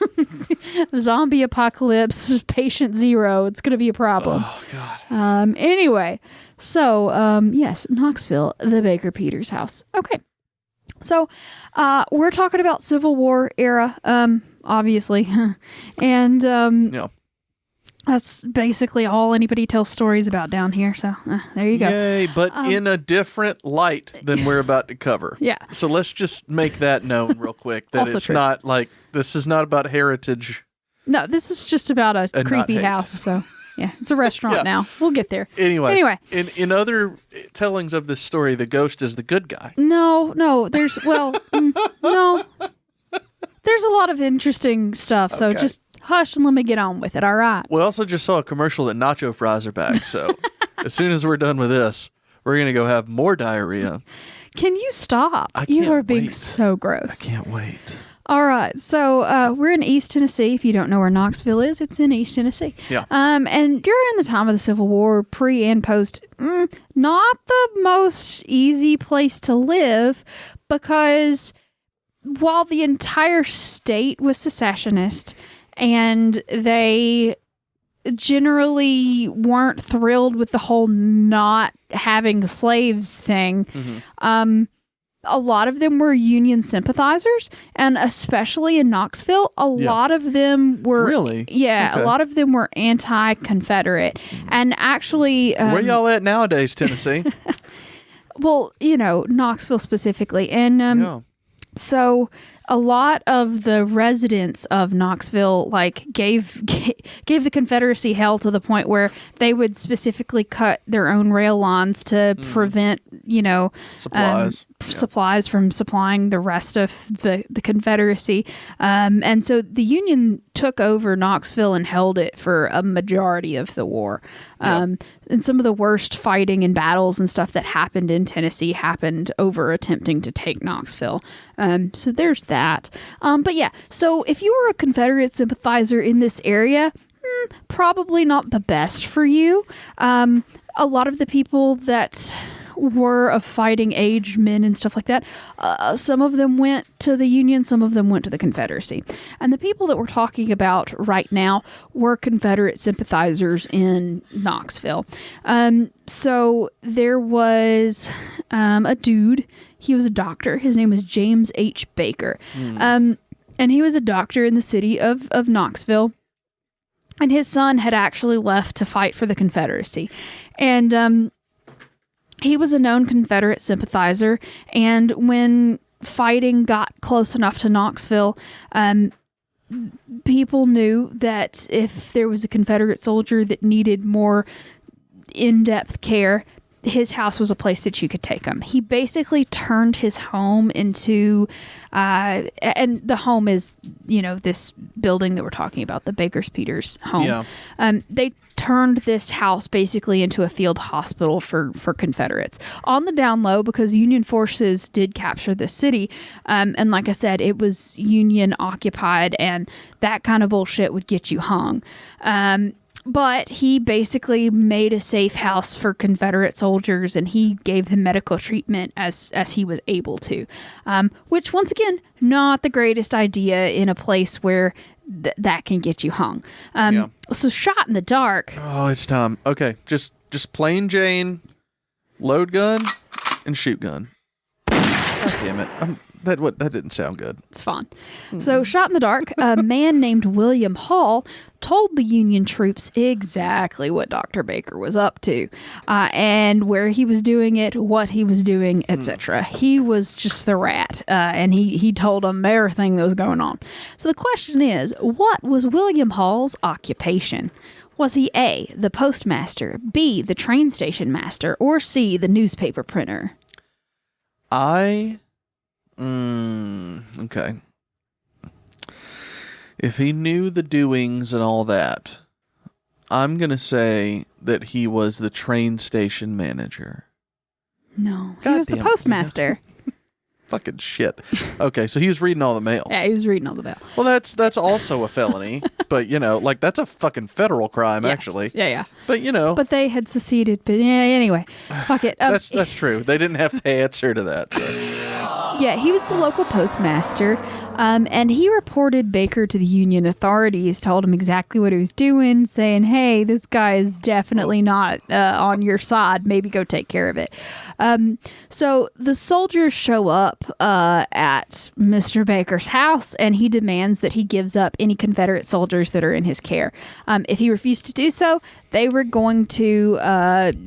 Zombie apocalypse, patient zero. It's going to be a problem. Oh, God. Anyway, so, yes, Knoxville, the Baker Peters house. Okay. So, we're talking about Civil War era, obviously. And, yeah. That's basically all anybody tells stories about down here. So there you go. Yay, but in a different light than we're about to cover. Yeah. So let's just make that known real quick. That Also it's true. not like, this is not about heritage. No, this is just about a And creepy not hate. house. So yeah, it's a restaurant now. We'll get there. Anyway. In other tellings of this story, the ghost is the good guy. No, there's, no. There's a lot of interesting stuff. So just hush and let me get on with it. All right. We also just saw a commercial that nacho fries are back. So as soon as we're done with this, we're going to go have more diarrhea. Can you stop? I You can't are being wait. so gross. I can't wait. All right. So we're in East Tennessee. If you don't know where Knoxville is, it's in East Tennessee. Yeah. And during the time of the Civil War, pre and post, not the most easy place to live because while the entire state was secessionist and they generally weren't thrilled with the whole not having slaves thing, a lot of them were Union sympathizers, and especially in Knoxville, a lot of them were really, a lot of them were anti-Confederate, and actually, where y'all at nowadays, Tennessee? Well, Knoxville specifically, and so a lot of the residents of Knoxville gave the Confederacy hell to the point where they would specifically cut their own rail lines to prevent supplies from supplying the rest of the Confederacy. And so the Union took over Knoxville and held it for a majority of the war. And some of the worst fighting and battles and stuff that happened in Tennessee happened over attempting to take Knoxville. So there's that. But yeah, so if you were a Confederate sympathizer in this area, probably not the best for you. A lot of the people that were of fighting age, men and stuff like that, some of them went to the Union, some of them went to the Confederacy. And the people that we're talking about right now were Confederate sympathizers in Knoxville. So there was a dude, he was a doctor, his name was James H. Baker. And he was a doctor in the city of Knoxville. And his son had actually left to fight for the Confederacy. And he was a known Confederate sympathizer, and when fighting got close enough to Knoxville, people knew that if there was a Confederate soldier that needed more in-depth care, his house was a place that you could take him. He basically turned his home into, and the home is, this building that we're talking about, the Bakers-Peters home. Yeah. They turned this house basically into a field hospital for Confederates. On the down low, because Union forces did capture the city, and like I said, it was Union occupied, and that kind of bullshit would get you hung. But he basically made a safe house for Confederate soldiers, and he gave them medical treatment as he was able to. Which, once again, not the greatest idea in a place where that can get you hung. So shot in the dark. Oh, it's time. Okay, just plain Jane, load gun, and shoot gun. God damn it. That didn't sound good. It's fun. So, shot in the dark, a man named William Hall told the Union troops exactly what Dr. Baker was up to, and where he was doing it, what he was doing, etc. He was just the rat, and he told them everything that was going on. So the question is, what was William Hall's occupation? Was he A, the postmaster, B, the train station master, or C, the newspaper printer? Okay. If he knew the doings and all that, I'm going to say that he was the train station manager. No, he was the postmaster. Fucking shit. Okay, so he was reading all the mail. Yeah, he was reading all the mail. Well, that's also a felony, but that's a fucking federal crime, actually. Yeah. But But they had seceded. But anyway, fuck it. That's true. They didn't have to answer to that. So. Yeah, he was the local postmaster, and he reported Baker to the Union authorities, told him exactly what he was doing, saying, hey, this guy is definitely not on your side. Maybe go take care of it. So the soldiers show up at Mr. Baker's house, and he demands that he gives up any Confederate soldiers that are in his care. If he refused to do so, they were going to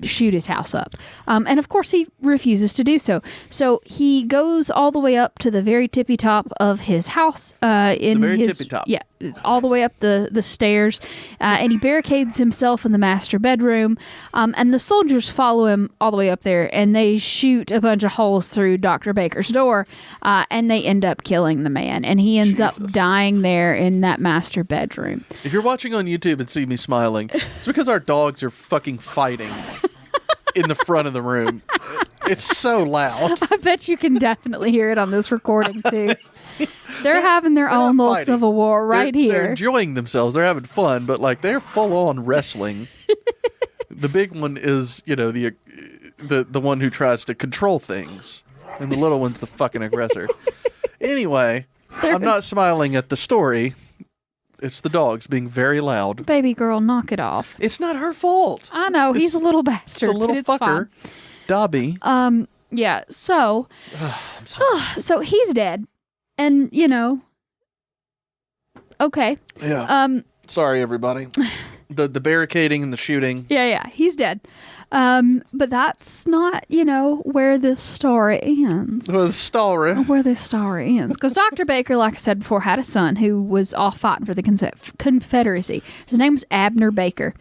shoot his house up. And of course, he refuses to do so. So he goes all the way up to the very tippy top of his house. Tippy top. Yeah, all the way up the stairs. And he barricades himself in the master bedroom. And the soldiers follow him all the way up there, and they shoot a bunch of holes through Dr. Baker's door. And they end up killing the man. And he ends up dying there in that master bedroom. If you're watching on YouTube and see me smiling, it's because our dogs are fucking fighting in the front of the room. It's so loud. I bet you can definitely hear it on this recording too. They're having their own little fighting. civil war here. They're enjoying themselves. They're having fun, but they're full on wrestling. The big one is, the one who tries to control things, and the little one's the fucking aggressor. Anyway, I'm not smiling at the story. It's the dogs being very loud. Baby girl, knock it off. It's not her fault. I know, he's a little bastard. The little fucker, fine. Dobby. Yeah. So, I'm sorry. so he's dead, and okay. Yeah. Sorry, everybody. The barricading and the shooting. Yeah, he's dead. But that's not, where this story ends. Well, the story. Where this story ends. Because Dr. Baker, like I said before, had a son who was off fighting for the Confederacy. His name was Abner Baker.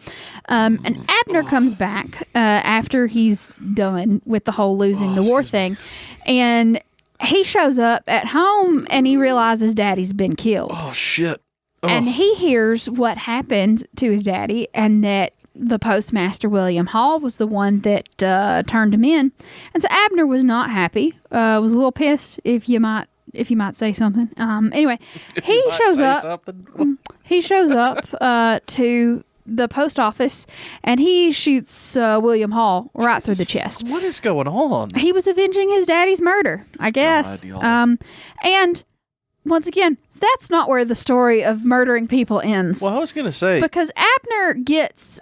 And Abner comes back after he's done with the whole losing the war thing. And he shows up at home and he realizes daddy's been killed. Oh, shit. Oh. And he hears what happened to his daddy and that the postmaster, William Hall, was the one that turned him in. And so Abner was not happy, was a little pissed, if you might say something. Anyway, he shows up to the post office and he shoots William Hall right through the chest. What is going on? He was avenging his daddy's murder, I guess. And once again, that's not where the story of murdering people ends. Well, I was going to say. Because Abner gets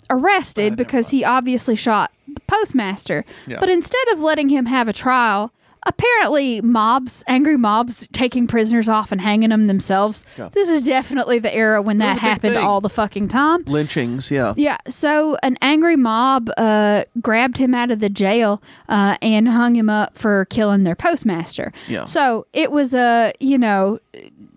arrested because he obviously shot the postmaster. Yeah. But instead of letting him have a trial, apparently angry mobs taking prisoners off and hanging them themselves. Yeah. This is definitely the era when that happened all the fucking time. Lynchings, yeah. Yeah, so an angry mob grabbed him out of the jail and hung him up for killing their postmaster. Yeah. So it was a,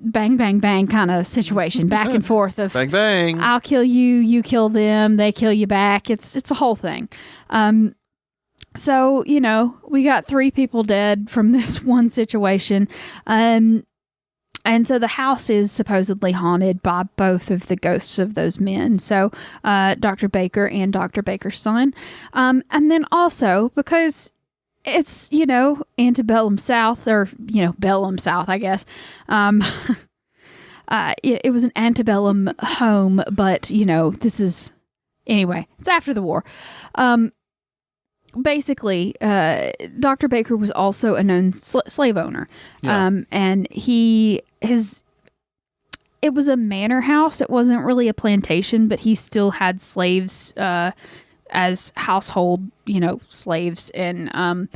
bang, bang, bang kind of situation, back and forth of bang, bang. I'll kill you, you kill them, they kill you back. It's a whole thing. So, we got 3 people dead from this one situation. And so the house is supposedly haunted by both of the ghosts of those men. So, Dr. Baker and Dr. Baker's son. And then also, because it's, antebellum South, or, Bellum South, I guess. It was an antebellum home, but, this is, anyway, it's after the war. Basically, Dr. Baker was also a known slave owner. Yeah. And it was a manor house. It wasn't really a plantation, but he still had slaves as household, slaves. And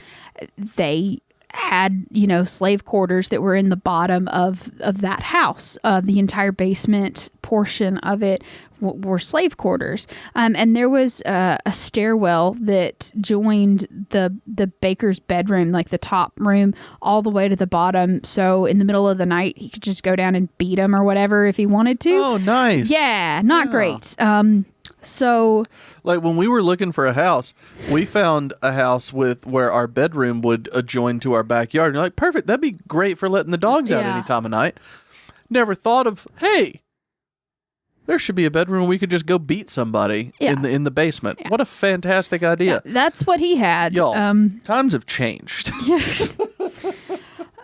they had, slave quarters that were in the bottom of that house. The entire basement portion of it were slave quarters. And there was a stairwell that joined the baker's bedroom, like the top room, all the way to the bottom. So in the middle of the night, he could just go down and beat him or whatever if he wanted to. Oh, nice. Yeah, not great. So, like when we were looking for a house, we found a house where our bedroom would adjoin to our backyard. And you're like, perfect. That'd be great for letting the dogs out any time of night. Never thought of, hey, there should be a bedroom we could just go beat somebody in the basement. Yeah. What a fantastic idea. Yeah, that's what he had. Y'all, times have changed.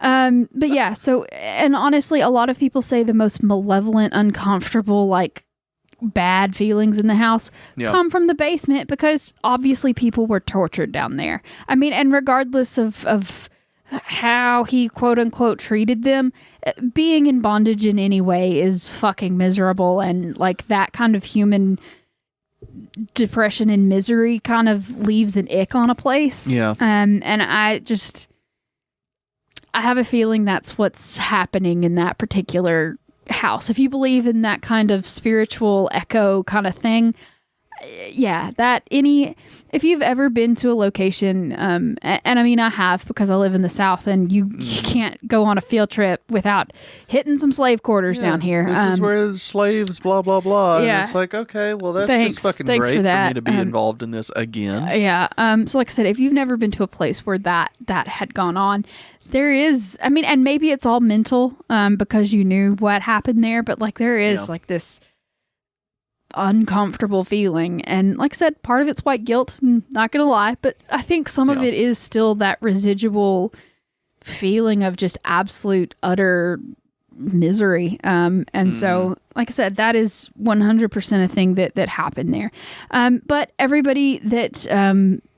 But yeah, so, and honestly, a lot of people say the most malevolent, uncomfortable, bad feelings in the house come from the basement because obviously people were tortured down there. I mean, and regardless of how he quote unquote treated them, being in bondage in any way is fucking miserable, and that kind of human depression and misery kind of leaves an ick on a place. Yeah. And I have a feeling that's what's happening in that particular house. If you believe in that kind of spiritual echo kind of thing, if you've ever been to a location, and I mean I have, because I live in the South, and you can't go on a field trip without hitting some slave quarters down here. This is where slaves blah blah blah. Yeah. And it's like, okay, well that's just fucking great for me to be involved in this again. Yeah. So like I said, if you've never been to a place where that had gone on, there is, I mean, and maybe it's all mental, because you knew what happened there, but there is this uncomfortable feeling. And like I said, part of it's white guilt, not gonna lie, but I think some of it is still that residual feeling of just absolute utter misery. So like I said, that is 100% a thing that happened there. But everybody that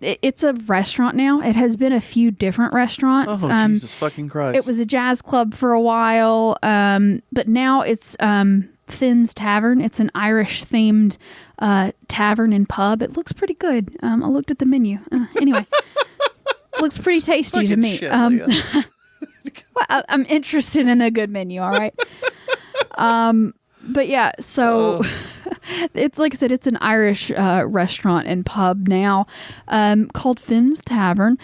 it's a restaurant now. It has been a few different restaurants. Oh, Jesus fucking Christ. It was a jazz club for a while, but now it's Finn's Tavern. It's an Irish themed tavern and pub. It looks pretty good. I looked at the menu. Anyway. Looks pretty tasty to me. Shit, Well, I'm interested in a good menu, all right? But yeah, so it's like I said, it's an Irish restaurant and pub now called Finn's Tavern.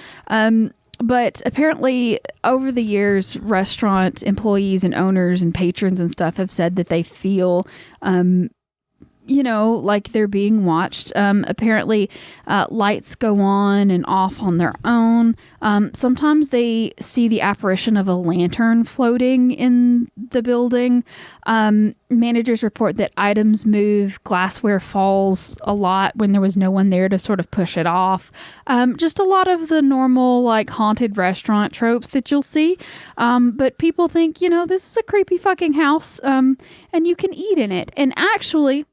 But apparently over the years, restaurant employees and owners and patrons and stuff have said that they feel like they're being watched. Apparently, lights go on and off on their own. Sometimes they see the apparition of a lantern floating in the building. Managers report that items move, glassware falls a lot when there was no one there to sort of push it off. Just a lot of the normal, like, haunted restaurant tropes that you'll see. But people think, this is a creepy fucking house, and you can eat in it. And actually,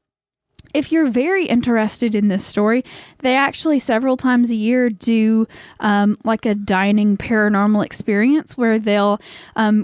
if you're very interested in this story, they actually several times a year do like a dining paranormal experience where they'll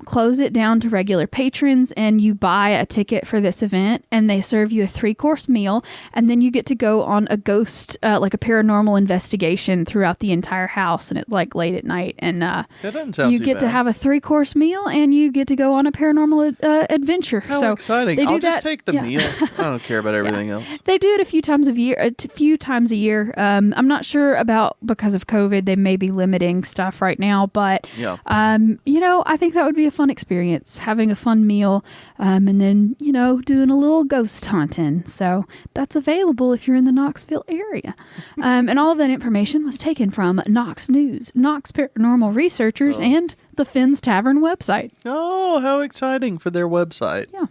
close it down to regular patrons and you buy a ticket for this event and they serve you a 3-course meal and then you get to go on a ghost, like a paranormal investigation throughout the entire house, and it's like late at night and that doesn't sound you too get bad. to have a 3-course meal and you get to go on a paranormal adventure. How exciting. They do I'll just that- take the yeah. meal. I don't care about everything else. They do it a few times a year. I'm not sure about, because of COVID, they may be limiting stuff right now, but Yeah. I think that would be a fun experience, having a fun meal, and then doing a little ghost hunting. So that's available if you're in the Knoxville area. And all of that information was taken from Knox News, Knox Paranormal Researchers, and the Finn's Tavern website. Oh, how exciting for their website. Yeah.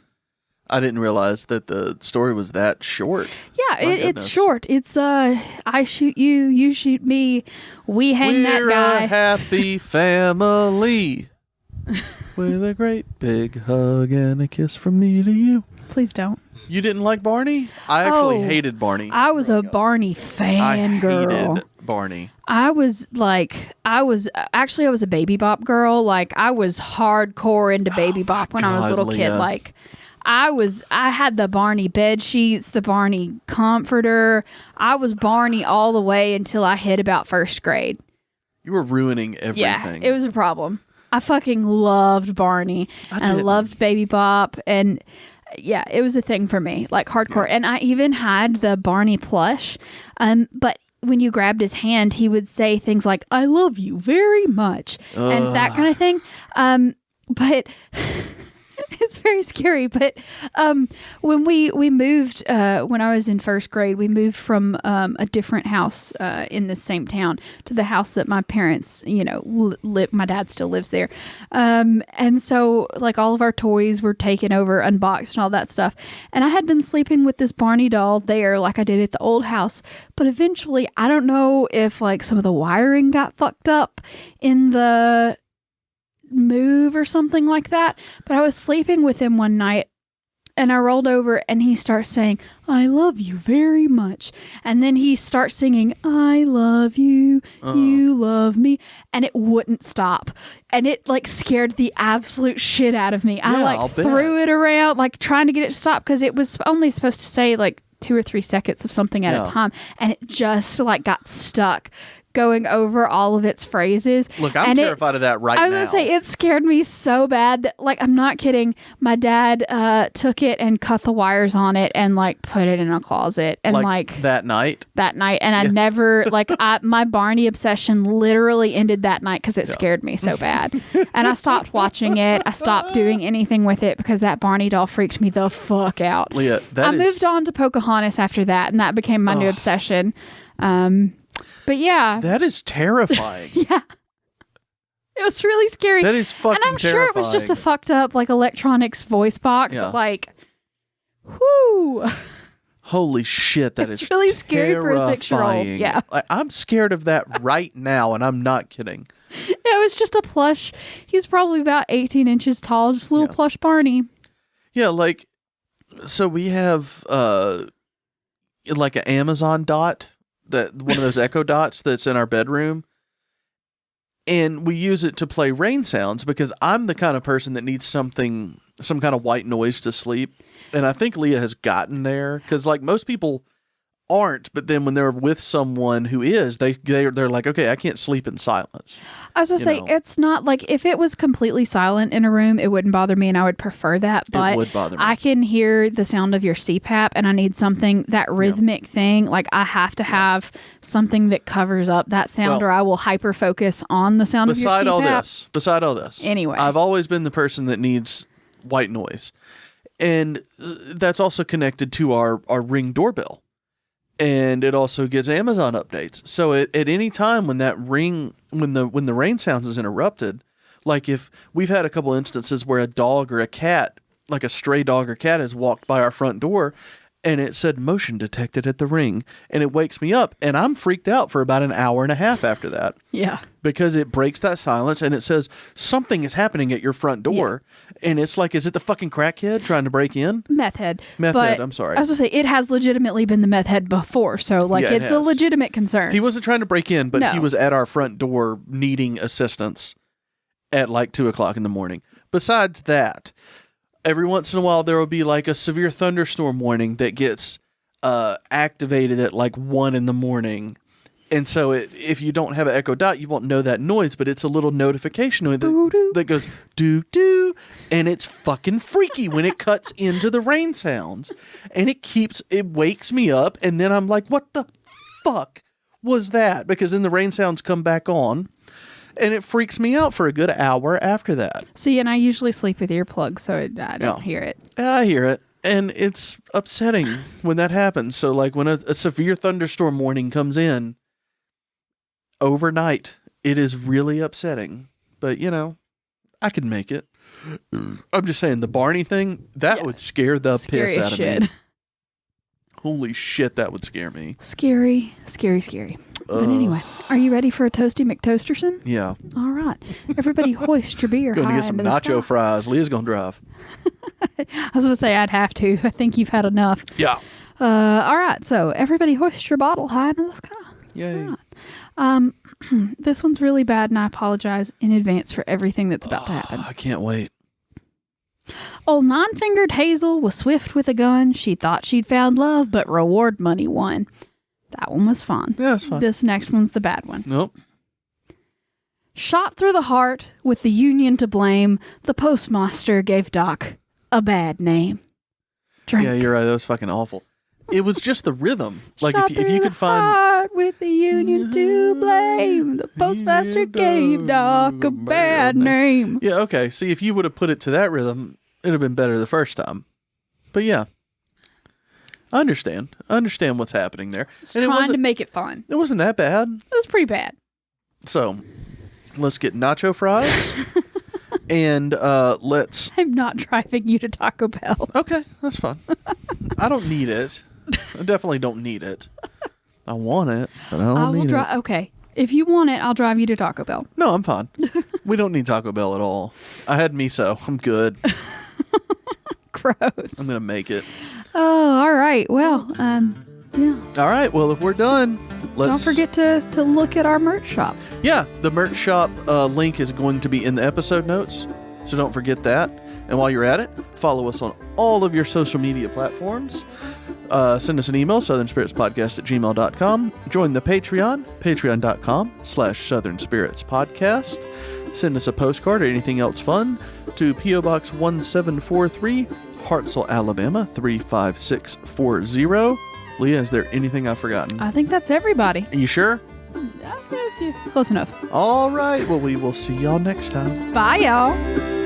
I didn't realize that the story was that short. Yeah, My it's goodness. short. It's I shoot you, you shoot me, we hang that We're guy. a happy family with a great big hug and a kiss from me to you. Please don't. You didn't like Barney? I actually Oh, hated Barney. I was a Barney I fangirl. hated Barney. I was a Baby Bop girl. Like, I was hardcore into Baby Bop when I was a little God, kid. Leah. Like, I had the Barney bed sheets, the Barney comforter. I was Barney all the way until I hit about first grade. You were ruining everything. Yeah, it was a problem. I fucking loved Barney, and I didn't. loved Baby Bop, and yeah, it was a thing for me, like hardcore. And I even had the Barney plush, but when you grabbed his hand, he would say things like, "I love you very much," and that kind of thing. But it's very scary. But when we moved, when I was in first grade, we moved from a different house in the same town to the house that my parents, my dad still lives there. And so, like, all of our toys were taken over, unboxed, and all that stuff. And I had been sleeping with this Barney doll there, like I did at the old house. But eventually, I don't know if, like, some of the wiring got fucked up in the move or something like that, but I was sleeping with him one night and I rolled over and he starts saying, "I love you very much," and then he starts singing, "I love you, you love me," and it wouldn't stop, and it like scared the absolute shit out of me. I I'll like bet. threw it around, like trying to get it to stop, because it was only supposed to say like 2 or 3 seconds of something at a time, and it just like got stuck going over all of its phrases. Look, I'm And terrified of that right now. I was gonna say, it scared me so bad that, like, I'm not kidding. My dad took it and cut the wires on it and like put it in a closet, and like that night. and I never like my Barney obsession literally ended that night because it scared me so bad, and I stopped watching it. I stopped doing anything with it because that Barney doll freaked me the fuck out. Leah, I moved on to Pocahontas after that, and that became my new obsession. But yeah, That is terrifying. yeah. It was really scary. That is fucking And I'm sure it was just a terrifying. fucked up like electronics voice box, Yeah. but like, whoo. Holy shit, that It's is really scary for a 6-year-old. terrifying. Yeah. I'm scared of that right now, and I'm not kidding. It was just a plush. He was probably about 18 inches tall, just a little plush Barney. Yeah, like, so we have like an Amazon dot, that one of those Echo dots that's in our bedroom, and we use it to play rain sounds because I'm the kind of person that needs some kind of white noise to sleep, and I think Leah has gotten there because, like, most people aren't, but then when they're with someone who is, they're like, okay, I can't sleep in silence. I was going to say, it's not like if it was completely silent in a room, it wouldn't bother me and I would prefer that. But it would bother me. I can hear the sound of your CPAP and I need something, that rhythmic thing. Like I have to have something that covers up that sound or I will hyper focus on the sound of your CPAP. Beside all this. Anyway. I've always been the person that needs white noise. And that's also connected to our Ring doorbell. And it also gets Amazon updates. So at any time when that ring, when the rain sounds is interrupted, like if we've had a couple instances where a dog or a cat, like a stray dog or cat, has walked by our front door, and it said motion detected at the Ring, and it wakes me up, and I'm freaked out for about an hour and a half after that. Yeah. Because it breaks that silence, and it says something is happening at your front door, and it's like, is it the fucking crackhead trying to break in? Meth head. I'm sorry. I was going to say, it has legitimately been the meth head before, so like it's a legitimate concern. He wasn't trying to break in, but he was at our front door needing assistance at like 2 o'clock in the morning. Besides that, every once in a while, there will be like a severe thunderstorm warning that gets activated at like 1 in the morning. And so if you don't have an Echo Dot, you won't know that noise, but it's a little notification noise that goes doo-doo. And it's fucking freaky when it cuts into the rain sounds. And it wakes me up. And then I'm like, what the fuck was that? Because then the rain sounds come back on. And it freaks me out for a good hour after that. See, and I usually sleep with earplugs, so I don't hear it. I hear it. And it's upsetting when that happens. So, like, when a severe thunderstorm warning comes in overnight, it is really upsetting. But, I could make it. I'm just saying, the Barney thing, that would scare the piss out of me. Holy shit, that would scare me. Scary, scary, scary. But anyway, are you ready for a Toasty McToasterson? Yeah. All right. Everybody hoist your beer high Going to get some nacho fries. Leah's going to drive. I was going to say I'd have to. I think you've had enough. Yeah. All right. So everybody hoist your bottle high into the sky. Yay. Right. This one's really bad, and I apologize in advance for everything that's about to happen. I can't wait. Old nine-fingered Hazel was swift with a gun. She thought she'd found love, but reward money won. That one was fun. Yeah, it's fun. This next one's the bad one. Nope. Shot through the heart with the union to blame, the postmaster gave Doc a bad name. Drink. Yeah, you're right. That was fucking awful. It was just the rhythm. Like Shot if you could find heart with the union to blame, the postmaster gave Doc a bad name. Yeah, okay. See, if you would have put it to that rhythm, it'd have been better the first time. But yeah. I understand. I understand what's happening there. It's trying to make it fun. It wasn't that bad. It was pretty bad. So, let's get nacho fries. And let's... I'm not driving you to Taco Bell. Okay, that's fine. I don't need it. I definitely don't need it. I want it, but I don't need it. Okay. If you want it, I'll drive you to Taco Bell. No, I'm fine. We don't need Taco Bell at all. I had miso. I'm good. Gross. I'm going to make it. Oh, all right. Well, yeah. All right. Well, if we're done, don't forget to look at our merch shop. Yeah, the merch shop link is going to be in the episode notes, so don't forget that. And while you're at it, follow us on all of your social media platforms. Send us an email, southernspiritspodcast@gmail.com. Join the Patreon, patreon.com/southernspiritspodcast. Send us a postcard or anything else fun to P.O. Box 1743, Hartselle, Alabama 35640. Leah, is there anything I've forgotten? I think that's everybody. Are you sure? Close enough. All right. Well, we will see y'all next time. Bye, y'all.